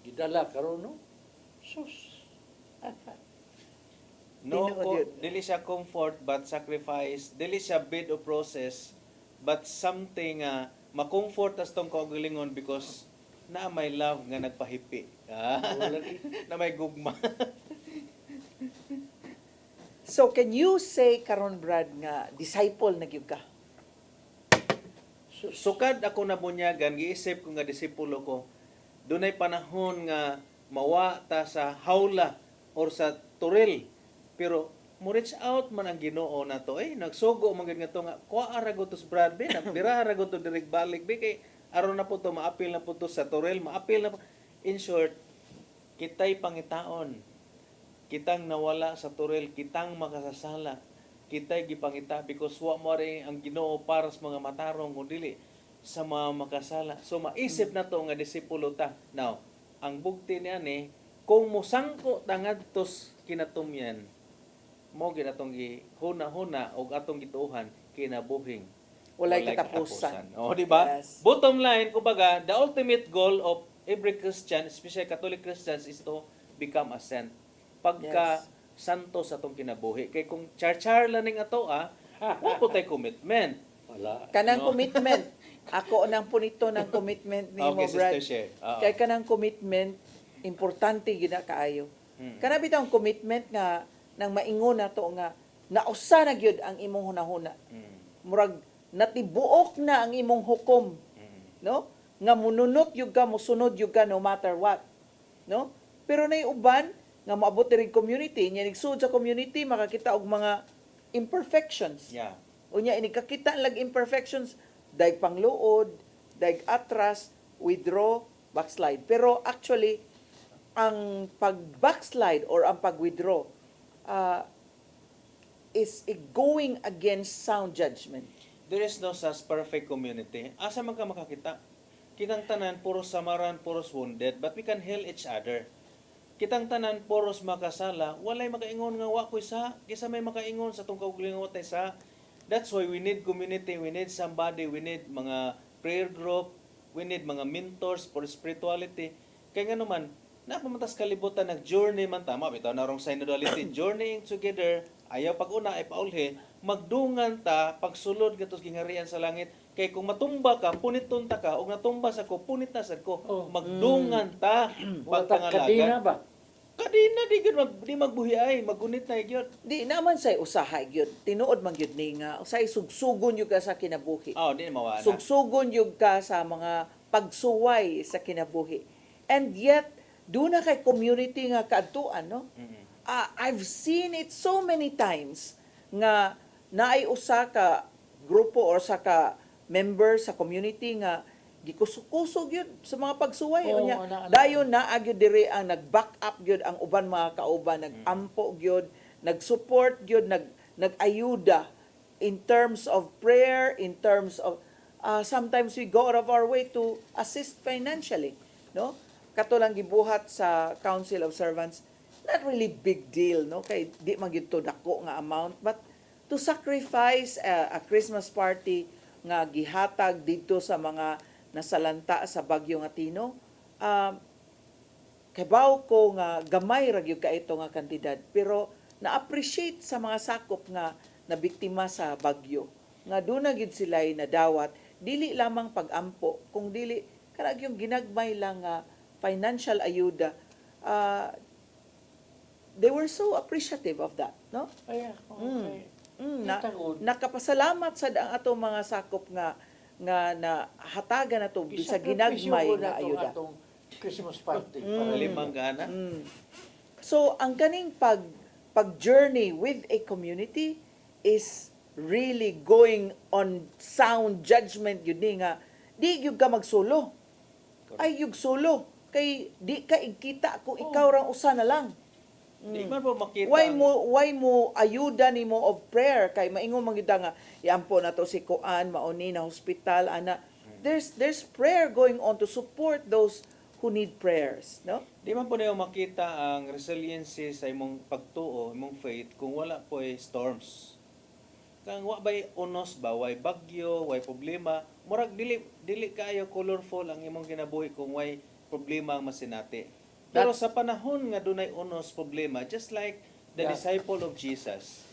B: gidala karon no sus
J: No,
E: Tinuod yun.
J: dili siya comfort but sacrifice. Dili siya bid o process but something ma-comfort as tong kaugalingon because na may love nga nagpahipi. Na may gugma.
E: So, can you say, karon Brad, nga disciple na gyud ka?
J: Sukad ako na bunyagan, giisip ko nga disipulo ko, dunay panahon nga mawa ta sa hawla or sa turil. Pero mo reach out man ang Ginoo na to. Nagsugo man gid nga to nga kuha ra gud to sa Brad Bay, nagbira ra gud to direk balik bi kay aron na po to maapil na po to sa turil, maapil na po. In short, kitay pangitaon. Kitang nawala sa turil, kitang makasasala. Kitay gipangita because wa mo rin ang Ginoo para sa mga matarong kundi sa mga makasala. So maisip na to nga disipulo ta. Now, ang bugti niya ni kung musangko tangadtos kinatumyan mo gid atong gihuna-huna og atong gituohan kinabuhing
E: Walay katapusan.
J: Oh, di ba?
E: Yes.
J: Bottom line, kumbaga, the ultimate goal of every Christian, especially Catholic Christians, is to become a saint. Pagka santo sa atong kinabuhi. Kay kung char-char lang ning ato, wa po tay commitment.
B: wala
E: Kanang
J: No.
E: commitment. Ako nang punito ng commitment ni mo,
J: Okay,
E: Brad.
J: sister share. Oo.
E: Kay kanang commitment, importante gina kaayo. Kana bitang commitment nga nang maingon na to nga nausa na gyud ang imong hunahuna. Murag natibuok na ang imong hukom. No? Nga mununot yug ka, musunod yug ka no matter what. No? Pero nay uban nga maabot diri community, nya nigsud sa community makakita og mga imperfections.
J: Yeah.
E: Unya ini kakita lag imperfections, daig pangluod, daig atras, withdraw, backslide. Pero actually ang pag-backslide or ang pag-withdraw is going against sound judgment.
J: There is no such perfect community. Asa man ka makakita? Kitang tanan, puros samaran, puros wounded, but we can heal each other. Kitang tanan, puros makasala, walay makaingon nga wa ko isa, kisa may makaingon sa tong kaugalingon tay sa. That's why we need community, we need somebody, we need mga prayer group, we need mga mentors for spirituality. Kaya nga naman, napamantas kalibutan nag-journey man tama, bitaw na rong synodality, journeying together, ayaw pag-una ay paulhe, magdungan ta, pagsulod gatos gingarian sa langit, kay kung matumba ka, puniton ta ka, o natumba sa ko, punit na sad ko. Magdungan ta,
B: Wata kadina
J: pagpangalaga.
B: ba?
J: Kadina, di magbuhi ay, magunit na yun.
E: Di naman say usahay gyud. Tinuod man gyud ni nga usay sugsugon yung ka sa kinabuhi.
J: Oh, di na mawana.
E: Sugsugon yung ka sa mga pagsuway sa kinabuhi. And yet, doon na kay community nga kaadtuan, no? I've seen it so many times nga naay usa ka grupo or sa ka member sa community nga gikusog-kusog yun sa mga pagsuway.
B: Oo,
E: Unya,
B: ana.
E: dayon na agyo diri ang nag-back up gyud ang uban mga kauban, nag-ampo gyud, nag-support gyud, nag-ayuda in terms of prayer, in terms of sometimes we go out of our way to assist financially, no? Kato lang gibuhat sa Council of Servants, not really big deal, no? Kay di man gyud to dako nga amount, but to sacrifice a Christmas party nga gihatag dito sa mga nasalanta sa Bagyo nga Tino, kabaw ko nga gamay ra gyud ka ito nga kantidad, pero na-appreciate sa mga sakop nga nabiktima sa bagyo nga doon na gid sila'y nadawat, dili lamang pag-ampo, kung dili kanang yung ginagmay lang nga financial ayuda. They were so appreciative of that, no?
B: Ay, okay. Itagod.
E: Nakapasalamat sad ang ato mga sakop nga na hatagan na to bisa ginagmay nga ayuda.
B: Atong Christmas party.
J: Limang gana.
E: So ang kaning pag-journey with a community is really going on sound judgment yun ni nga di gyud ka magsulo. Ay yug sulo kay di ka ikita kung ikaw rang usa na lang.
J: Di man po makita.
E: Why mo ayuda nimo of prayer kay maingon man gyud nga iampo na to si Kuan mauni na hospital ana. There's prayer going on to support those who need prayers, no?
J: Di man po niyo makita ang resiliency sa imong pagtuo, imong faith kung wala po ay storms. Kang wa bay unos ba, way bagyo, way problema, murag dili kayo colorful ang imong kinabuhi kung way problema ang masinati. Pero sa panahon nga dunay unos problema, just like the disciple of Jesus.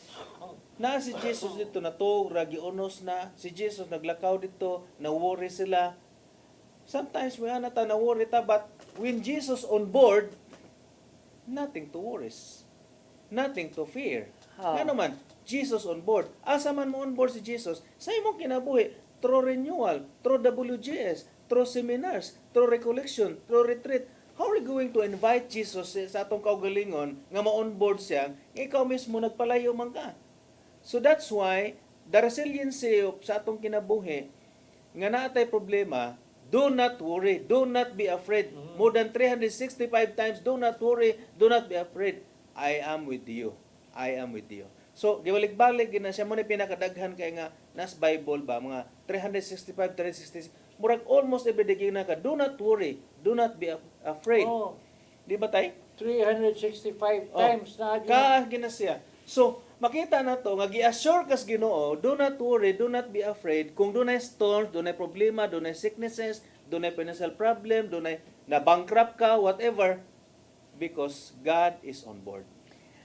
J: Na si Jesus dito na to, ragi unos na, si Jesus naglakaw dito, na-worry sila. Sometimes we are not na-worry ta, but when Jesus on board, nothing to worry. Nothing to fear. Nga naman, Jesus on board. Asa man mo on board si Jesus, sa imong kinabuhi, through renewal, through WGS, through seminars, through recollection, through retreat, how are we going to invite Jesus sa atong kaugalingon nga ma-on board siya, ikaw mismo nagpalayo man ka? So that's why, the resiliency sa atong kinabuhi, nga naatay problema, do not worry, do not be afraid. More than 365 times, do not worry, do not be afraid. I am with you. I am with you. So, giwalik-balik, siya mo na pinakadaghan kay nga nas Bible ba, mga 365, 366, murag almost every day na ka, do not worry, do not be afraid.
B: Oh,
J: Di ba tay?
B: 365 times na
J: Gina siya. So, makita na to, nga gi-assure kas Ginoo, do not worry, do not be afraid. Kung dunay storms, dunay problema, dunay sicknesses, dunay financial problem, dunay na bankrupt ka, whatever, because God is on board.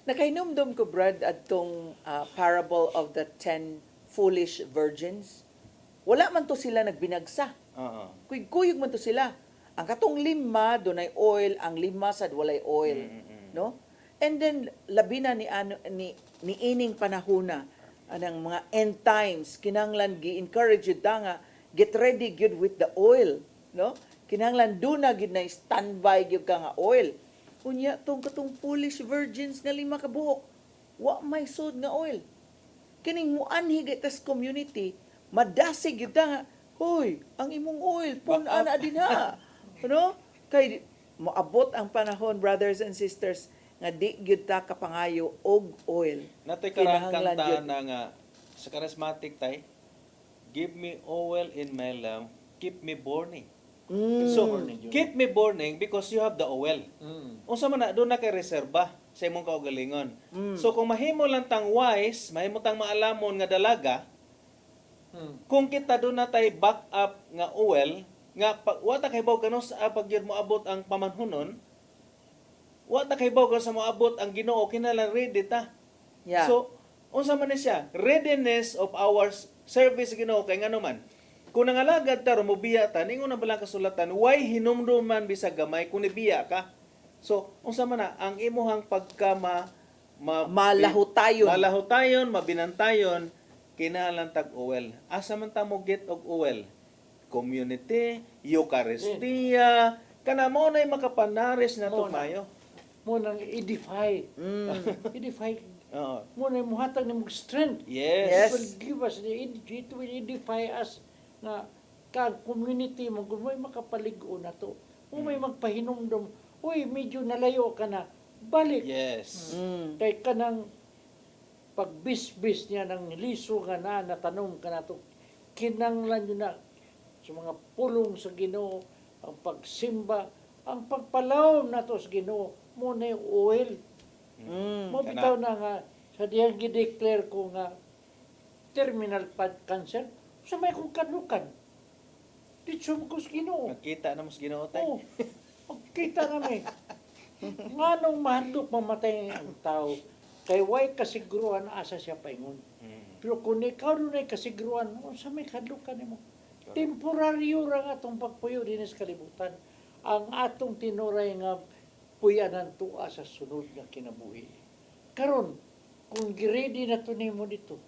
E: Nakainumdum ko, Brad, atong parable of the 10 foolish virgins. Wala man to sila nagbinagsa. Kuyog man to sila. Ang katong 5 dunay oil, ang 5 sad walay oil, no? And then labi na ni ining panahona anang mga end times kinanglan gi-encourage yun nga get ready good with the oil, no? Kinanglan do na gid na standby gyud ka nga oil. Unya tong katong foolish virgins nga 5 ka buok, wa may sud nga oil. Kining muanhi gitas community, madasig gyud nga, hoy, ang imong oil pun ana din ha. Ano? Kay moabot ang panahon, brothers and sisters, nga di gyud ta kapangayo og oil.
J: Natay karang kanta na nga sa charismatic tay, give me oil in my lamp, keep me burning. So, keep me burning because you have the oil. Unsa man na doon na kay reserba sa imong kaugalingon. So kung mahimo lang tang wise, mahimo tang maalamon nga dalaga, kung kita doon na tay back up nga oil, nga wa ta kahibaw kanon sa pagyud moabot ang pamanhunon, wa ta kahibaw sa moabot ang Ginoo kinahanglan ready ta.
E: Yeah.
J: So unsa man ni siya? Readiness of our service sa Ginoo kay ngano man. Kung nangalagad ta rumobiya ta, ningon na balang kasulatan, why hinumduman bisag gamay kung nibiya ka? So unsa man na ang imuhang malahutayon, mabinantayon, kinahanglan tag uwel. Asa man ta mo get og uwel? Community, Eucharistia, kana mo na makapanaris na to mayo.
B: Mo nang edify. Edify.
J: Oo.
B: Mo nang muhatag nimong strength.
J: Yes.
B: It will give us, it will edify us na community mo, kung may makapaligo na to. Kung may magpahinumdum, uy, medyo nalayo ka na, balik.
J: Yes.
B: Kay ka nang pagbisbis niya ng liso nga na, natanom ka na to, kinanglan nyo na sa mga pulong sa Ginoo, ang pagsimba, ang pagpalawom na to sa Ginoo, muna yung oil. Mo bitaw na nga, sa diyang gideclare ko nga, terminal cancer, sa may kong kanukan. Dito mo ko sa Ginoo.
J: Magkita na mo sa Ginoo tay.
B: Oo, magkita namin. Nga nung mahadlok mamatay ang tao, kay way kasiguruhan asa siya paingon. Pero kung ikaw doon ay kasiguruhan, sa may kadlukan mo. Temporaryo ra nga atong pagpuyo din sa kalibutan. Ang atong tinuray nga puyanan tuwa sa sunod nga kinabuhi. Karon, kung giredi na to nimo dito,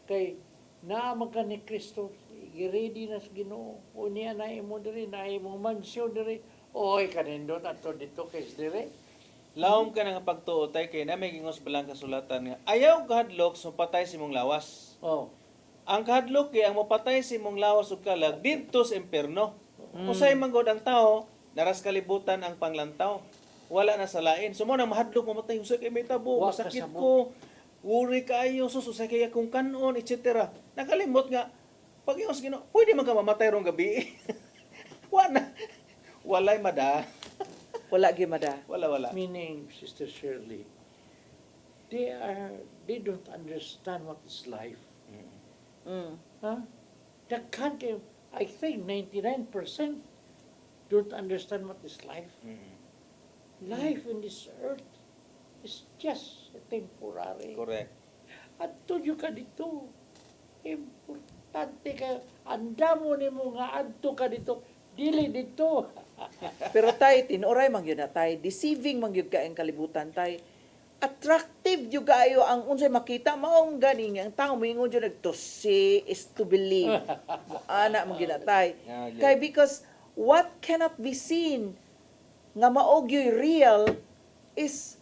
B: kay naamag ka ni Kristo, giredi na sa Ginoo, o niya na imo diri, na imo mansyon diri, oy kanindot ato dito kay diri.
J: Lawom ka na nga pagtuo tay kay na may gingos balang kasulatan nga ayaw kahadlok so patay si mong lawas.
B: Oh.
J: Ang kahadlok kay ang mapatay si mong lawas ug kalag didto sa impierno. Usay man gud ang tao naras kalibutan ang panglantaw. Wala na sa lain. So mo na mahadlok mamatay usay kay may tabo,
B: Wa
J: masakit
B: kasabot.
J: ko. Uri kaayo sus usay kay akong kanon etc. Nakalimot nga pag yung Ginoo, pwede man ka mamatay rong gabi. Walay mada.
E: Wala gimada.
J: Wala.
B: Meaning, Sister Shirley, they don't understand what is life. Huh? I think 99% don't understand what is life. Life in this earth is just temporary.
J: Correct.
B: At tudyo ka dito. Importante ka. Andamo ni mo nga adto ka dito. Dili dito.
E: Pero tay, tinuray man yun na tay. Deceiving man yun ka ang kalibutan tay. Attractive yun kayo ang unsay makita. Maong ganing ang tao moingon yun to see is to believe. Ana man yun na tay. Kay because what cannot be seen nga maog yun real is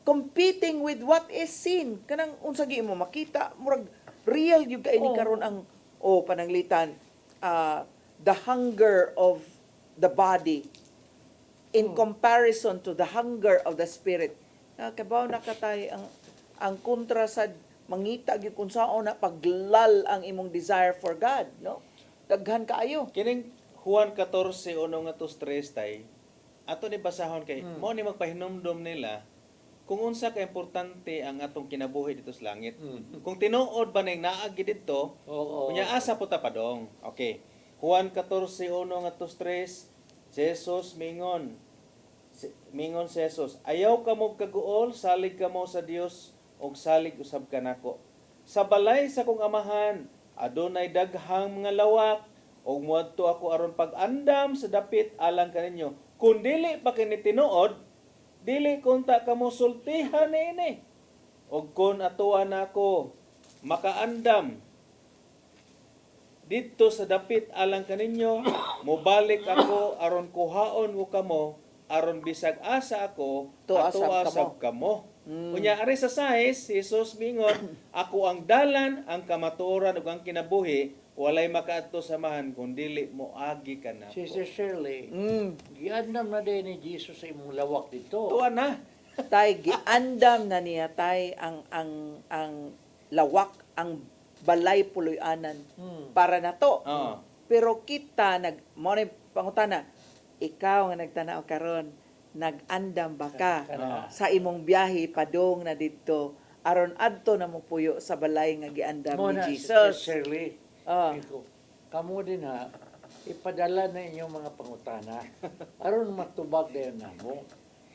E: competing with what is seen. Kanang unsa gi mo makita murag real yun kayo ni karon ang pananglitan the hunger of the body in comparison to the hunger of the spirit. Kabaw na katay ang kontra sa mangita gyud kung sao na paglal ang imong desire for God, no? Daghan kaayo.
J: Kining Juan 14 uno nga to stress tay. Ato ni basahon kay mo ni magpahinumdom nila kung unsa ka importante ang atong kinabuhi dito sa langit. Kung tinuod ba ning naagi dito, unya asa po ta padong. Okay. Juan 14 uno nga to stress. Jesus mingon si Jesus, ayaw ka mo kaguol, salig ka mo sa Dios og salig usab ka nako. Sa balay sa kong amahan, adunay daghang mga lawak og moadto ako aron pag-andam sa dapit alang kaninyo. Kung dili pa kini tinuod, dili kunta kamo sultihan ini. Og kun atuwa nako makaandam dito sa dapit alang kaninyo, mobalik ako aron kuhaon ko kamo aron bisag asa ako atuwa kamo. Unya ari sa size, Jesus mingon, ako ang dalan, ang kamatuoran ug ang kinabuhi, walay makaadto samahan kun dili mo agi ka na.
B: Sister Shirley, giandam na din ni Jesus sa imong lawak dito.
J: Tuwa na.
E: Tay giandam na niya tay ang lawak, ang balay puloy-anan para nato. Pero kita mo ni pangutana, ikaw nga nagtanaw karon, nag-andam ba ka sa imong biyahe padong na dito aron adto na mo puyo sa balay nga giandam ni Jesus.
B: Shirley, kamo din ha, ipadala na inyong mga pangutana aron matubag dayon namo,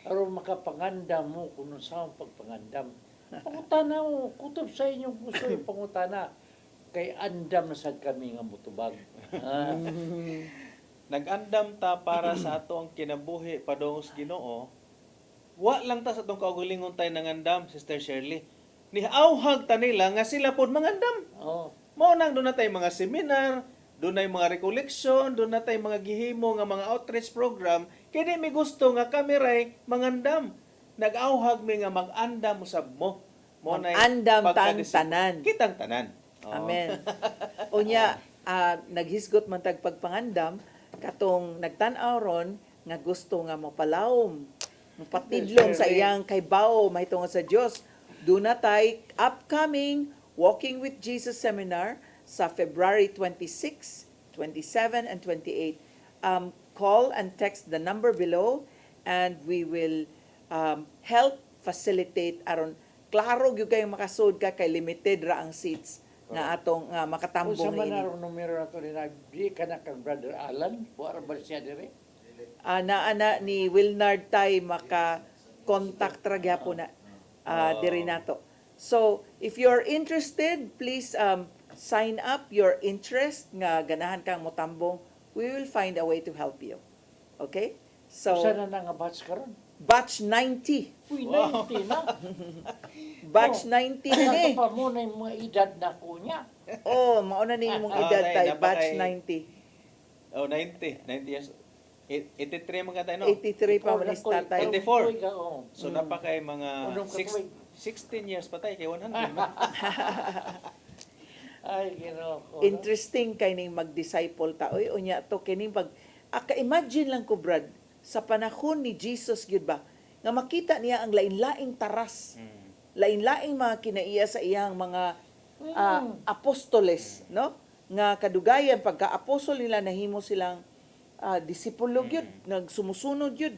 B: aron makapangandam mo kung saan pagpangandam. Pangutana mo, kutob sa inyong gusto yung pangutana. Kay andam na sad kami nga mutubag. Ah,
J: Nag-andam ta para sa ato ang kinabuhi padung sa Ginoo. Wa lang ta sa atong kaugalingon tay nangandam, Sister Shirley. Niauhag ta nila nga sila pod mangandam.
B: oh,
J: Mao nang doon na tay mga seminar, doon na mga recollection, doon na tay mga gihimo nga mga outreach program, kay di mi gusto nga kami ray mangandam. Nag-auhag mi nga mag-andam usab mo. Mo nay
E: Mag-andam tang
J: pagkadisip-
E: tanan.
J: Kitang tanan. Oo.
E: Amen. Unya, naghisgot man tag pagpangandam, katong nagtan-aw ron, nga gusto nga mapalawom, mapatidlong sa iyang kaybaw, mahitungod sa Dios. Doon na tay upcoming Walking with Jesus seminar sa February 26, 27, and 28. Call and text the number below and we will help facilitate aron klaro gyud kay makasud ka kay limited ra ang seats nga atong
B: kung sa
E: makatambong
B: man
E: niini.
B: arong numero na ito, di ka na kang Brother Alan, buwara ba siya dire?
E: Ana ni Wilnard tay maka-contact ra gyapon na diri nato. So, if you're interested, please sign up your interest nga ganahan kang motambong. We will find a way to help you. Okay? So,
B: Sana na nga batch karon.
E: batch 90.
B: Uy, 90 na.
E: Batch 90 na ni.
B: Pa mo na yung mga edad na ko niya.
E: Oh, mauna ni imong edad
J: tay,
E: tay,
J: napakay-
E: batch 90.
J: Oh, 90 years. 83 mga tayo, no?
E: 83 pa man is tatay.
J: 84.
B: Oh.
J: So, napakay mga
B: Unong katuig.
J: 16 years pa tayo, kay 100.
B: Ay, Ginoo ko.
E: Interesting kay ning mag-disciple ta. Oy, unya to kining imagine lang ko, Brad, sa panahon ni Jesus gyud ba nga makita niya ang lain-laing taras. Lain-laing mga kinaiya sa iyang mga apostoles, no? Nga kadugayan pagka-apostol nila nahimo silang disipulo gyud, nagsumusunod gyud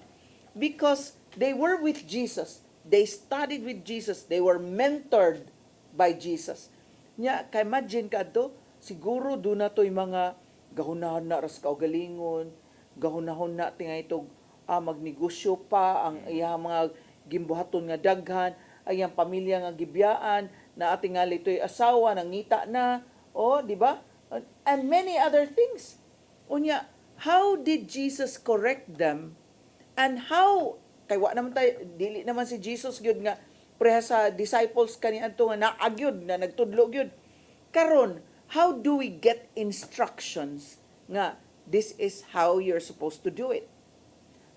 E: because they were with Jesus. They studied with Jesus. They were mentored by Jesus. Nya, kay imagine ka to, siguro doon na to'y mga gahunahon na ras kaugalingon, gahunahon na tingay itong magnegosyo pa, ang iyang mga gimbuhaton nga daghan, ay ang pamilya nga gibiyaan, na ating nga ito'y asawa, nangita na, di ba? And many other things. Unya, how did Jesus correct them? And how, kay wa naman tayo, dili naman si Jesus gyud nga preha sa disciples kaniadto nga naagyod na nagtudlo gyud. Karon, how do we get instructions nga this is how you're supposed to do it?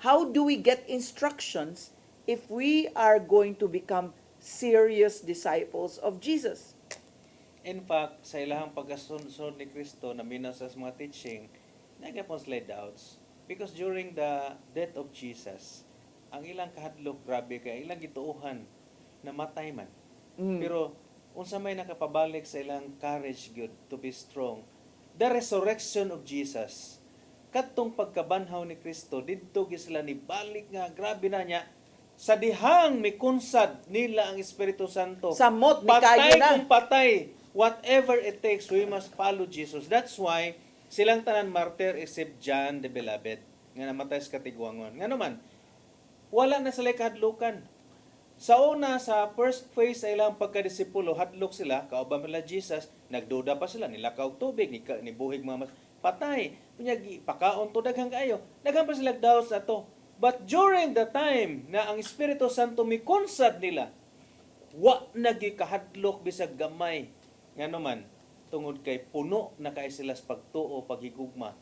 E: How do we get instructions if we are going to become serious disciples of Jesus?
J: In fact, sa ilahang pagkasunod ni Kristo na minasa sa mga teaching, nagapon slide doubts. Because during the death of Jesus, ang ilang kahadlok, grabe kay ilang gituuhan, namatay man. Pero, unsa may nakapabalik sa ilang courage good to be strong. The resurrection of Jesus, katong pagkabanhaw ni Kristo, didto sila ni balik nga, grabe na niya, sa dihang mikunsad nila ang Espiritu Santo.
E: Samot, may
J: patay
E: kayo na.
J: kung patay. Whatever it takes, we must follow Jesus. That's why, silang tanan martyr except John the Beloved, nga namatay sa katigwangon. Nga naman, wala na sila kahadlukan. Sa una, sa first phase sa ilang pagkadisipulo, hadlok sila, kauban nila Jesus, nagduda pa sila, nilakaw tubig, ni buhig mga patay. Punyag, pakaon to, daghang kayo. Daghang pa sila daw sa to. But during the time na ang Espiritu Santo mikonsad nila, wa nagikahadlok bisag gamay. Nga naman, tungod kay puno na kay sila sa pagtuo, paghigugma.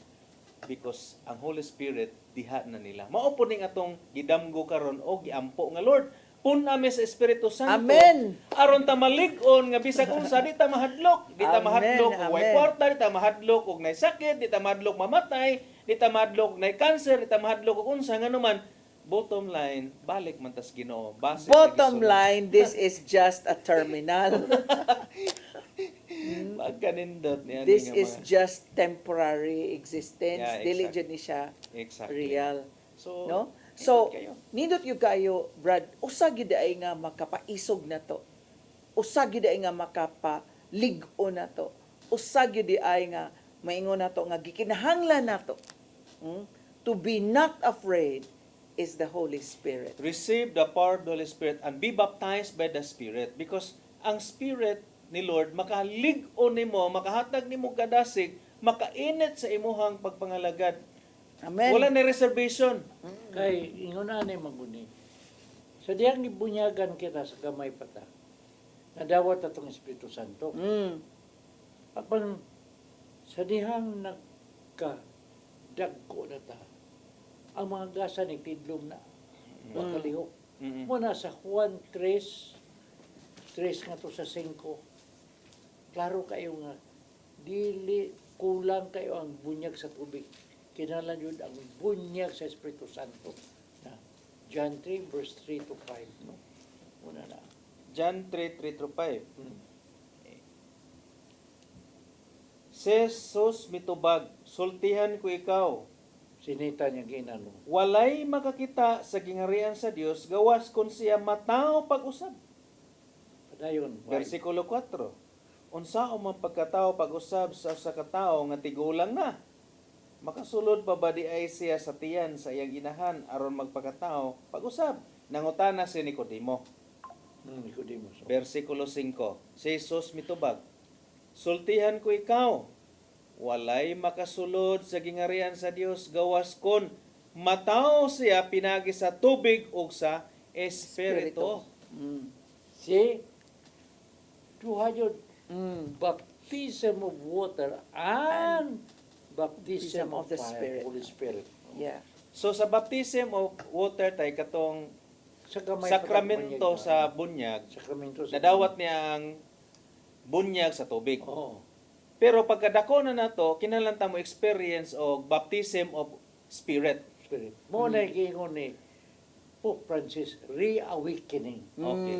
J: Because ang Holy Spirit, diha na nila. Mao po ning atong gidamgo karon o giampo nga Lord, punami sa Espiritu Santo.
E: Amen.
J: Aron ta malig-on nga bisag unsa di ta mahadlok, di ta
E: Amen,
J: mahadlok og way
E: amen.
J: kwarta, di ta mahadlok og nay sakit, di ta mahadlok mamatay, di ta mahadlok nay cancer, di ta mahadlok og unsa nga naman. Bottom line, balik man tas Ginoo. Base sa
E: Bottom
J: gisunod.
E: line, this is just a terminal.
J: Pagkanindot niya
E: This
J: nga
E: is
J: mga-
E: just temporary existence.
J: Yeah,
E: Dili
J: exactly.
E: jud ni siya
J: exactly.
E: real.
J: So,
E: No? So,
J: kayo.
E: nindot yung kayo, Brad, usa gyud ay nga makapaisog na to. Usa gyud ay nga makapaligo na to. Usa gyud ay nga maingon nato nga gikinahanglan nato to be not afraid is the Holy Spirit.
J: Receive the power of the Holy Spirit and be baptized by the Spirit, because ang Spirit ni Lord makalig-on nimo, makahatag nimo kadasig, makainit sa imuhang pagpangalagad.
E: Amen.
J: Wala na reservation.
B: Kay inguna ni maguni. Sa diyang gibunyagan kita sa gamay pata. Nadawat atong Espiritu Santo. Apan sa dihang nagkadagko na ta, ang mga gasa ni tidlom na makalihok. Muna sa Juan 3 nga to sa 5, klaro kayo nga, dili kulang kayo ang bunyag sa tubig. Kinalan yun ang bunyag sa Espiritu Santo. Na John 3 verse 3 to 5. No? Muna na.
J: John 3:3-5. Si Jesus mitubag, sultihan ko ikaw.
B: Sinita niya ginano.
J: Walay makakita sa gingharian sa Dios gawas kun siya matao pag-usab.
B: Padayon.
J: Versikulo 4. Unsaon man pagkatao pag-usab sa usa ka tawo nga tigulang na? Makasulod pa ba di ay siya sa tiyan sa iyang inahan aron magpakatao pag-usab? Nangutana si Nicodemo.
B: Nicodemus.
J: Versikulo 5. Si Jesus mitubag, sultihan ko ikaw, walay makasulod sa gingharian sa Dios gawas kon matao siya pinagi sa tubig ug sa espiritu.
B: Si tuhayod baptism of water and baptism of
E: the
B: fire,
E: Spirit.
B: Holy Spirit.
E: Yeah.
J: So sa baptism of water tay katong
B: Sa gamay
J: sakramento
B: pagbunyag
J: sa bunyag,
B: sakramento sa
J: nadawat niya ang bunyag sa tubig.
B: Oo.
J: Pero pagkadako na nato, kinahanglan mo experience og baptism of spirit.
B: Spirit. Mo na giingon ni Pope Francis, reawakening.
J: Okay.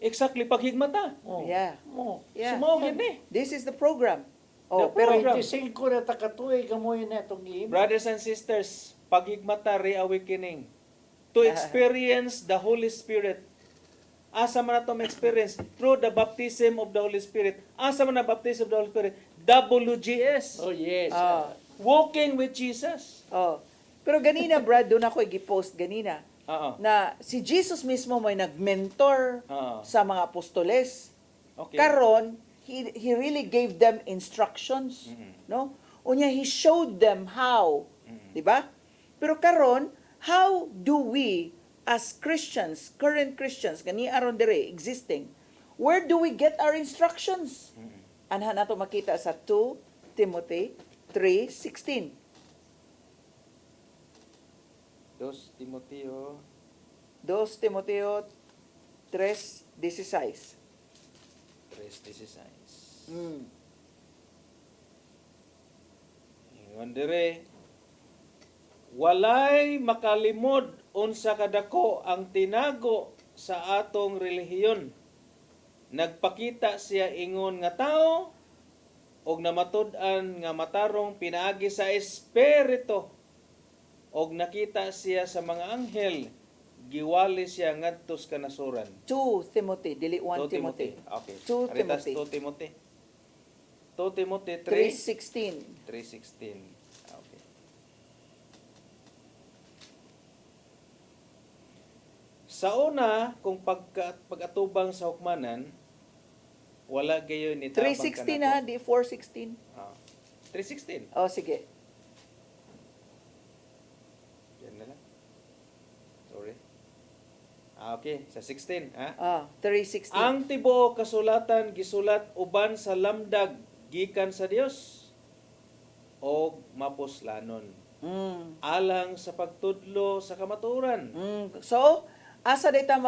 J: Exactly paghigmata.
B: Oh.
E: Yeah.
B: Oh.
E: Yeah.
J: Sumaw gid ni.
E: This is the program.
J: The
E: Pero
J: program.
B: 25 na takatuig kamoy na itong giim.
J: Brothers and sisters, paghigmata, reawakening. To experience the Holy Spirit. Asa man nato ma-experience? Through the baptism of the Holy Spirit. Asa man na baptism of the Holy Spirit? WGS.
B: Oh yes.
J: Walking with Jesus.
E: Pero ganina, Brad, doon ako i-post ganina
J: Oo.
E: na si Jesus mismo may nag-mentor
J: Oo.
E: sa mga apostoles.
J: Okay.
E: Karon, he really gave them instructions, no? Unya he showed them how, di ba? Pero karon, how do we as Christians, current Christians, gani aron dire existing, where do we get our instructions? Anha nato makita sa 2 Timothy 3:16.
J: 2 Timoteo
E: 2 Timoteo 3:16.
J: 3:16.
E: Mm.
J: Ingon dire, walay makalimod unsa kadako ang tinago sa atong relihiyon. Nagpakita siya ingon nga tao og namatud-an nga matarong pinaagi sa espiritu og nakita siya sa mga anghel giwali siya ngadto sa kanasuran.
E: 2 Timothy, dili 1
J: 2
E: Timothy.
J: Okay.
E: 2
J: Aritas
E: Timothy.
J: 2 Timothy. 2 Timothy
E: 3:16.
J: 3:16. Okay. Sa una, kung pag-atubang sa hukmanan, wala gayon ni tabang
E: 3:16 ha, di 4:16.
J: 3:16.
E: Oh, sige.
J: Yan na lang. Sorry. Okay, sa 16, ha?
E: 3:16.
J: Ang tibuok kasulatan gisulat uban sa lamdag gikan sa Dios o mapuslanon. Alang sa pagtudlo sa kamatuoran.
E: So, asa day ta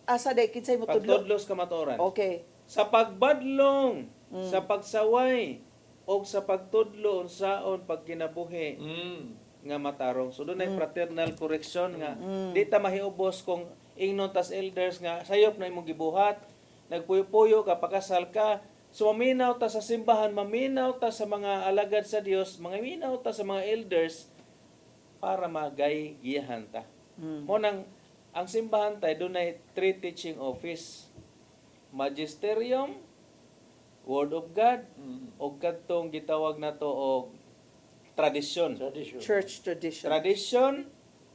E: asa day kinsay mo tudlo?
J: Pagtudlo sa kamatuoran.
E: Okay.
J: Sa pagbadlong, sa pagsaway, o sa pagtudlo unsaon pagkinabuhi nga matarong. So doon ay fraternal correction nga di ta mahiubos kung ingnon tas elders nga sayop na imong gibuhat, nagpuyo-puyo ka, pakasal ka, so maminaw ta sa simbahan, maminaw ta sa mga alagad sa Dios, maminaw ta sa mga elders para magay-giyahan ta. Mo nang ang simbahan tay doon ay three teaching office: magisterium, Word of God o kadtong gitawag nato og tradisyon.
B: Tradisyon.
E: Church tradition.
J: Tradisyon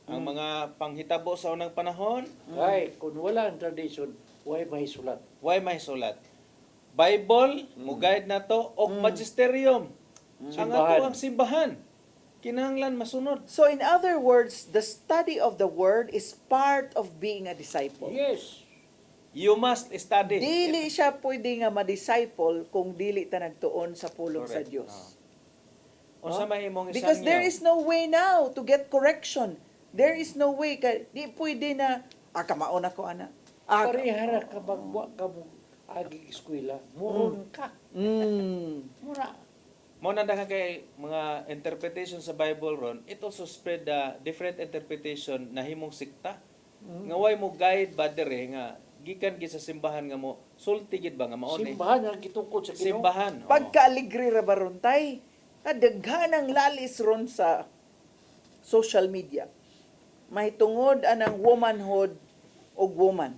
J: ang mga panghitabo sa unang panahon,
B: Kay, kung wala ang tradisyon, why may sulat?
J: why may sulat. Bible, mugayad na to, o magisterium. Ang
B: Simbahan.
J: ato ang simbahan. Kinahanglan masunod.
E: So in other words, the study of the word is part of being a disciple.
B: Yes.
J: You must study.
E: Dili siya pwede nga ma-disciple kung dili ta nagtuon sa pulong sa
J: Correct.
E: Dios.
J: Unsa may imong
E: Because there
J: isangyaw?
E: is no way now to get correction. There is no way di pwede na kamao na ko ana.
B: Parihara ka bagwa ka mo agi eskwela. Muron ka. Mura.
J: Mo na daghang kay mga interpretation sa Bible ron, it also spread the different interpretation na himong sikta. Nga way mo guide ba dire nga gikan gi sa simbahan nga mo sulti gid ba nga mao ni
B: Simbahan ang gitungkod sa Ginoo.
J: simbahan. oo.
E: Pagka-aligri ra ba ron tay? Kadaghanang lalis ron sa social media. May tungod anang womanhood o woman.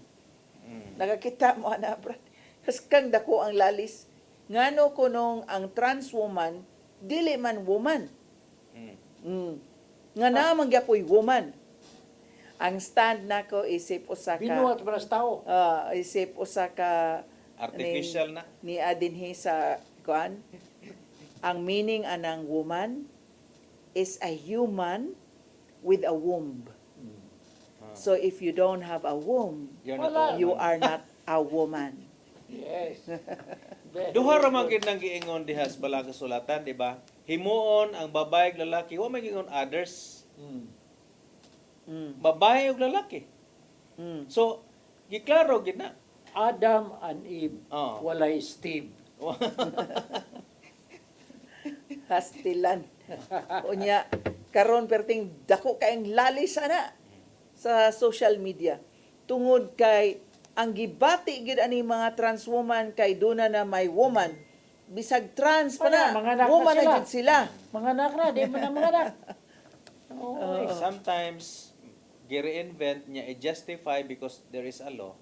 E: Nakakita mo ana brad. Kas kang dako ang lalis. Ngano kunong ang trans woman dili man woman. Nga naman gyapoy woman. Ang stand nako isip usa ka
B: Binuhat para sa tao.
E: isip usa ka
J: Artificial na.
E: ni adinhi sa kuan. Ang meaning anang woman is a human with a womb. So if you don't have a womb,
J: You're
B: Wala.
J: not a
E: you
J: woman.
E: are not a woman.
B: Yes.
J: Duha ra man gid nang giingon diha sa balang kasulatan, di ba? Himuon ang babae ug lalaki, wa may giingon others. Babae ug lalaki. So, giklaro gid na.
B: Adam and Eve.
J: Oo.
B: Walay Steve.
E: Hastilan. Unya karon perting dako kaayong lalis ana sa social media. Tungod kay ang gibati gid ani mga trans woman kay duna na may woman. Bisag trans pa na,
B: Mga anak na
E: woman na
B: sila.
E: jud sila.
B: Mga anak na, di man na mga anak. Oo.
J: Sometimes gi-reinvent niya i-justify because there is a law.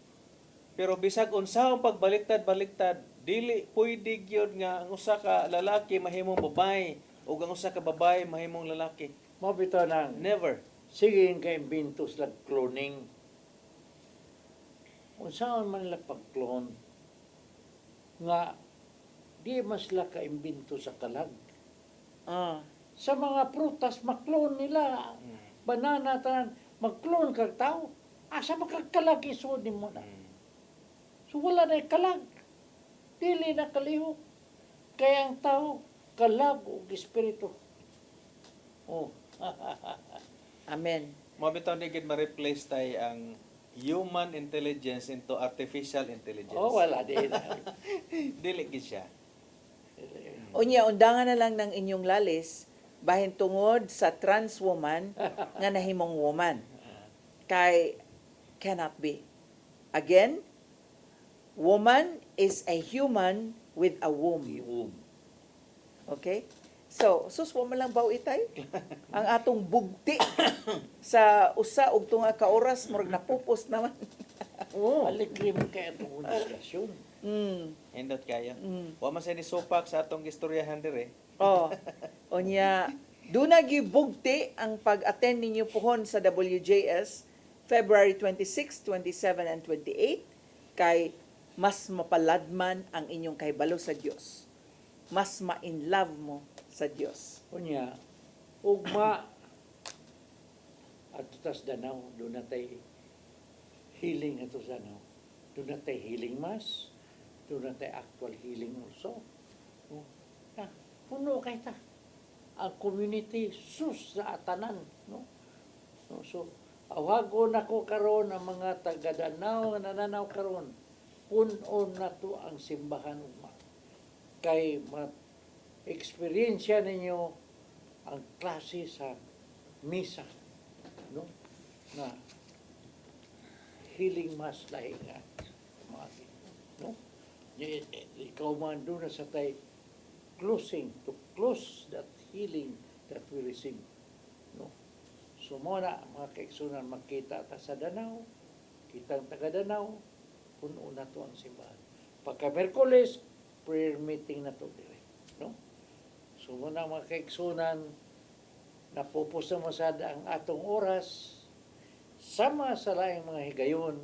J: Pero bisag unsa ang pagbaliktad-baliktad, dili pwede gyud nga ang usa ka lalaki mahimong babae o ang usa ka babae mahimong lalaki.
B: Mabito nang.
J: Never.
B: Sige kay imbento sila cloning. Kung saan man nila pag-clone, nga di man sila ka-imbento sa kalag. Sa mga prutas, mag-clone nila. Banana, tanan, mag-clone kag tao. Asa makakalag isod mo na. So wala na kalag. Dili na kalihok. Kaya ang tao, kalag o espiritu. Oh.
E: Amen.
J: Mabitaw ni gid ma-replace tay ang human intelligence into artificial intelligence.
B: Oh, wala din.
J: Dili gid siya.
E: Unya undangan na lang ng inyong lalis bahin tungod sa trans woman nga nahimong woman. Kay cannot be. Again, woman is a human with a womb. Okay? So, suswa mo lang baw itay. Ang atong bugti sa usa og tunga ka oras murag napupos naman.
B: Oh, aligri mo kaya itong diskusyon.
J: Hindot kayo. Wa man sa ni sopak sa atong istoryahan dire.
E: Oh. Unya, duna gibugti ang pag-attend ninyo pohon sa WJS February 26, 27 and 28 kay mas mapaladman ang inyong kahibalo sa Dios. Mas ma-in-love mo sa Dios.
B: Kunya, ugma at tas Danau, doon natay healing ato sa Danau. Doon natay healing mass, doon natay actual healing also. Oh, puno kay ta. Ang community sus sa atanan, no? So awagon ako karon ang mga taga Danau nga nananaw karon. Punon na to ang simbahan ugma. Kay experiensya ninyo ang klase sa misa, no? Na healing mass lahi nga no? Ikaw man doon na sa tay closing to close that healing that we receive, no? So mo na mga kaigsunan makita ta sa Danau, kitang taga Danau, puno na to ang simbahan. Pagka Merkulis, prayer meeting na to dire, no? So muna mga kaigsunan, napupos na masad ang atong oras, sama sa laing mga higayon,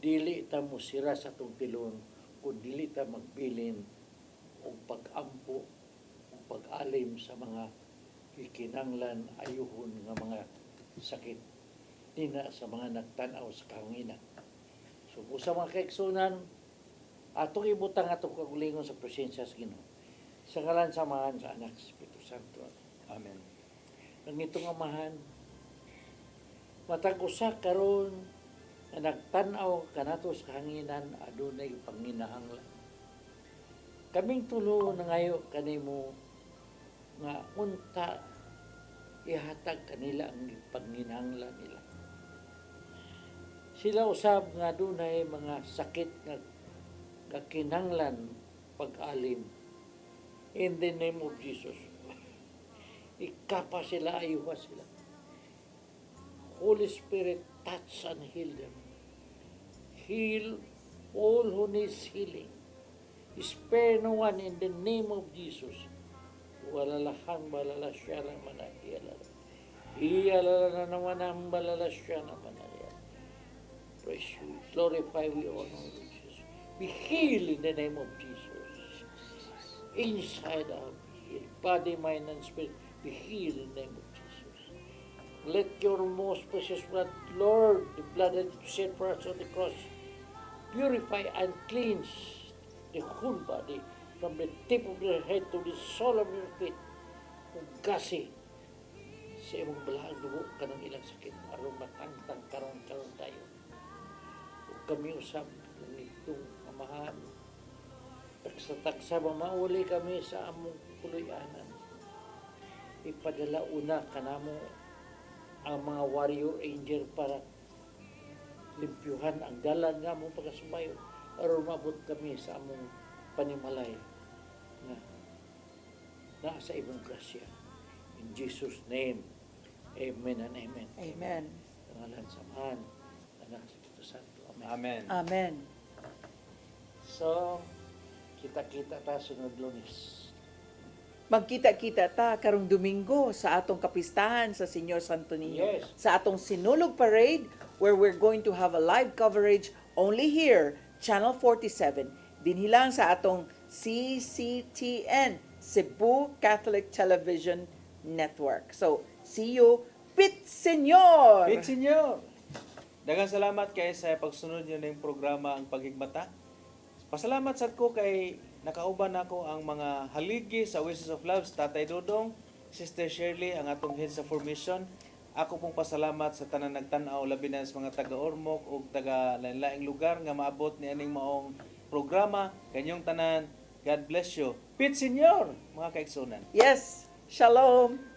B: dili ta mo sira sa atong pilon, kung dili ta magbilin o pag-ampo o pag-alim sa mga ikinanglan ayuhon nga mga sakit nina sa mga nagtanaw sa kahanginan. So sa mga kaigsunan, atong ibutang atong kagulingon sa presensya sa Ginoo. Sa ngalan samahan sa Anak sa Espiritu Santo.
J: Amen.
B: Ang itong amahan, matag usa karon nga nagtanaw kanato sa kahanginan adunay panginahanglan. Kaming tulo na ngayo kanimo nga unta ihatag kanila ang panginahanglan nila. Sila usab nga dunay mga sakit nga kinahanglan pag-alim. In the name of Jesus. Ikapa sila, ayuha sila. Holy Spirit, touch and heal them. Heal all who needs healing. Spare no one in the name of Jesus. Walalahang balalasya na manahiyalala. Iyalala na naman ang balalasya na manahiyalala. Praise you. Glorify we honor you, Jesus. Be healed in the name of Jesus. Inside out, be healed. Body, mind, and spirit, be healed in the name of Jesus. Let your most precious blood, Lord, the blood that you shed for us on the cross, purify and cleanse the whole body from the tip of your head to the sole of your feet. Ugasi sa imong balahang dugo kanang ilang sakit aron matangtang karon tayo. Ug kami usab ng itong amahan. Taksa-taksa mauli kami sa among puloy-anan. Ipadala una kanamo ang mga warrior angel para limpyuhan ang dalan nga among pagasubayon aron mabot kami sa among panimalay na nasa ibang grasya. In Jesus' name, amen and amen.
E: Amen.
B: Sa ngalan samahan, Anak sa Espiritu Santo. Amen.
J: Amen.
E: Amen.
B: So, kita-kita ta sunod Lunes.
E: Magkita-kita ta karong Domingo sa atong kapistahan sa Señor Santo Niño.
B: Yes.
E: Sa atong Sinulog Parade where we're going to have a live coverage only here, Channel 47. Dinhilang sa atong CCTN, Cebu Catholic Television Network. So, see you, Pit Señor!
J: Pit Senyor! Daghang salamat kay sa pagsunod niyo ng programa ang Paghigmata. Pasalamat sad ko kay nakauban nako ang mga haligi sa Wishes of Love, Tatay Dodong, Sister Shirley, ang atong head sa formation. Ako pong pasalamat sa tanan nagtan-aw labi na sa mga taga-Ormoc ug taga-lain-laing lugar nga maabot ni aning maong programa. Kanyong tanan, God bless you. Pit Senyor, mga kaigsunan.
E: Yes, Shalom!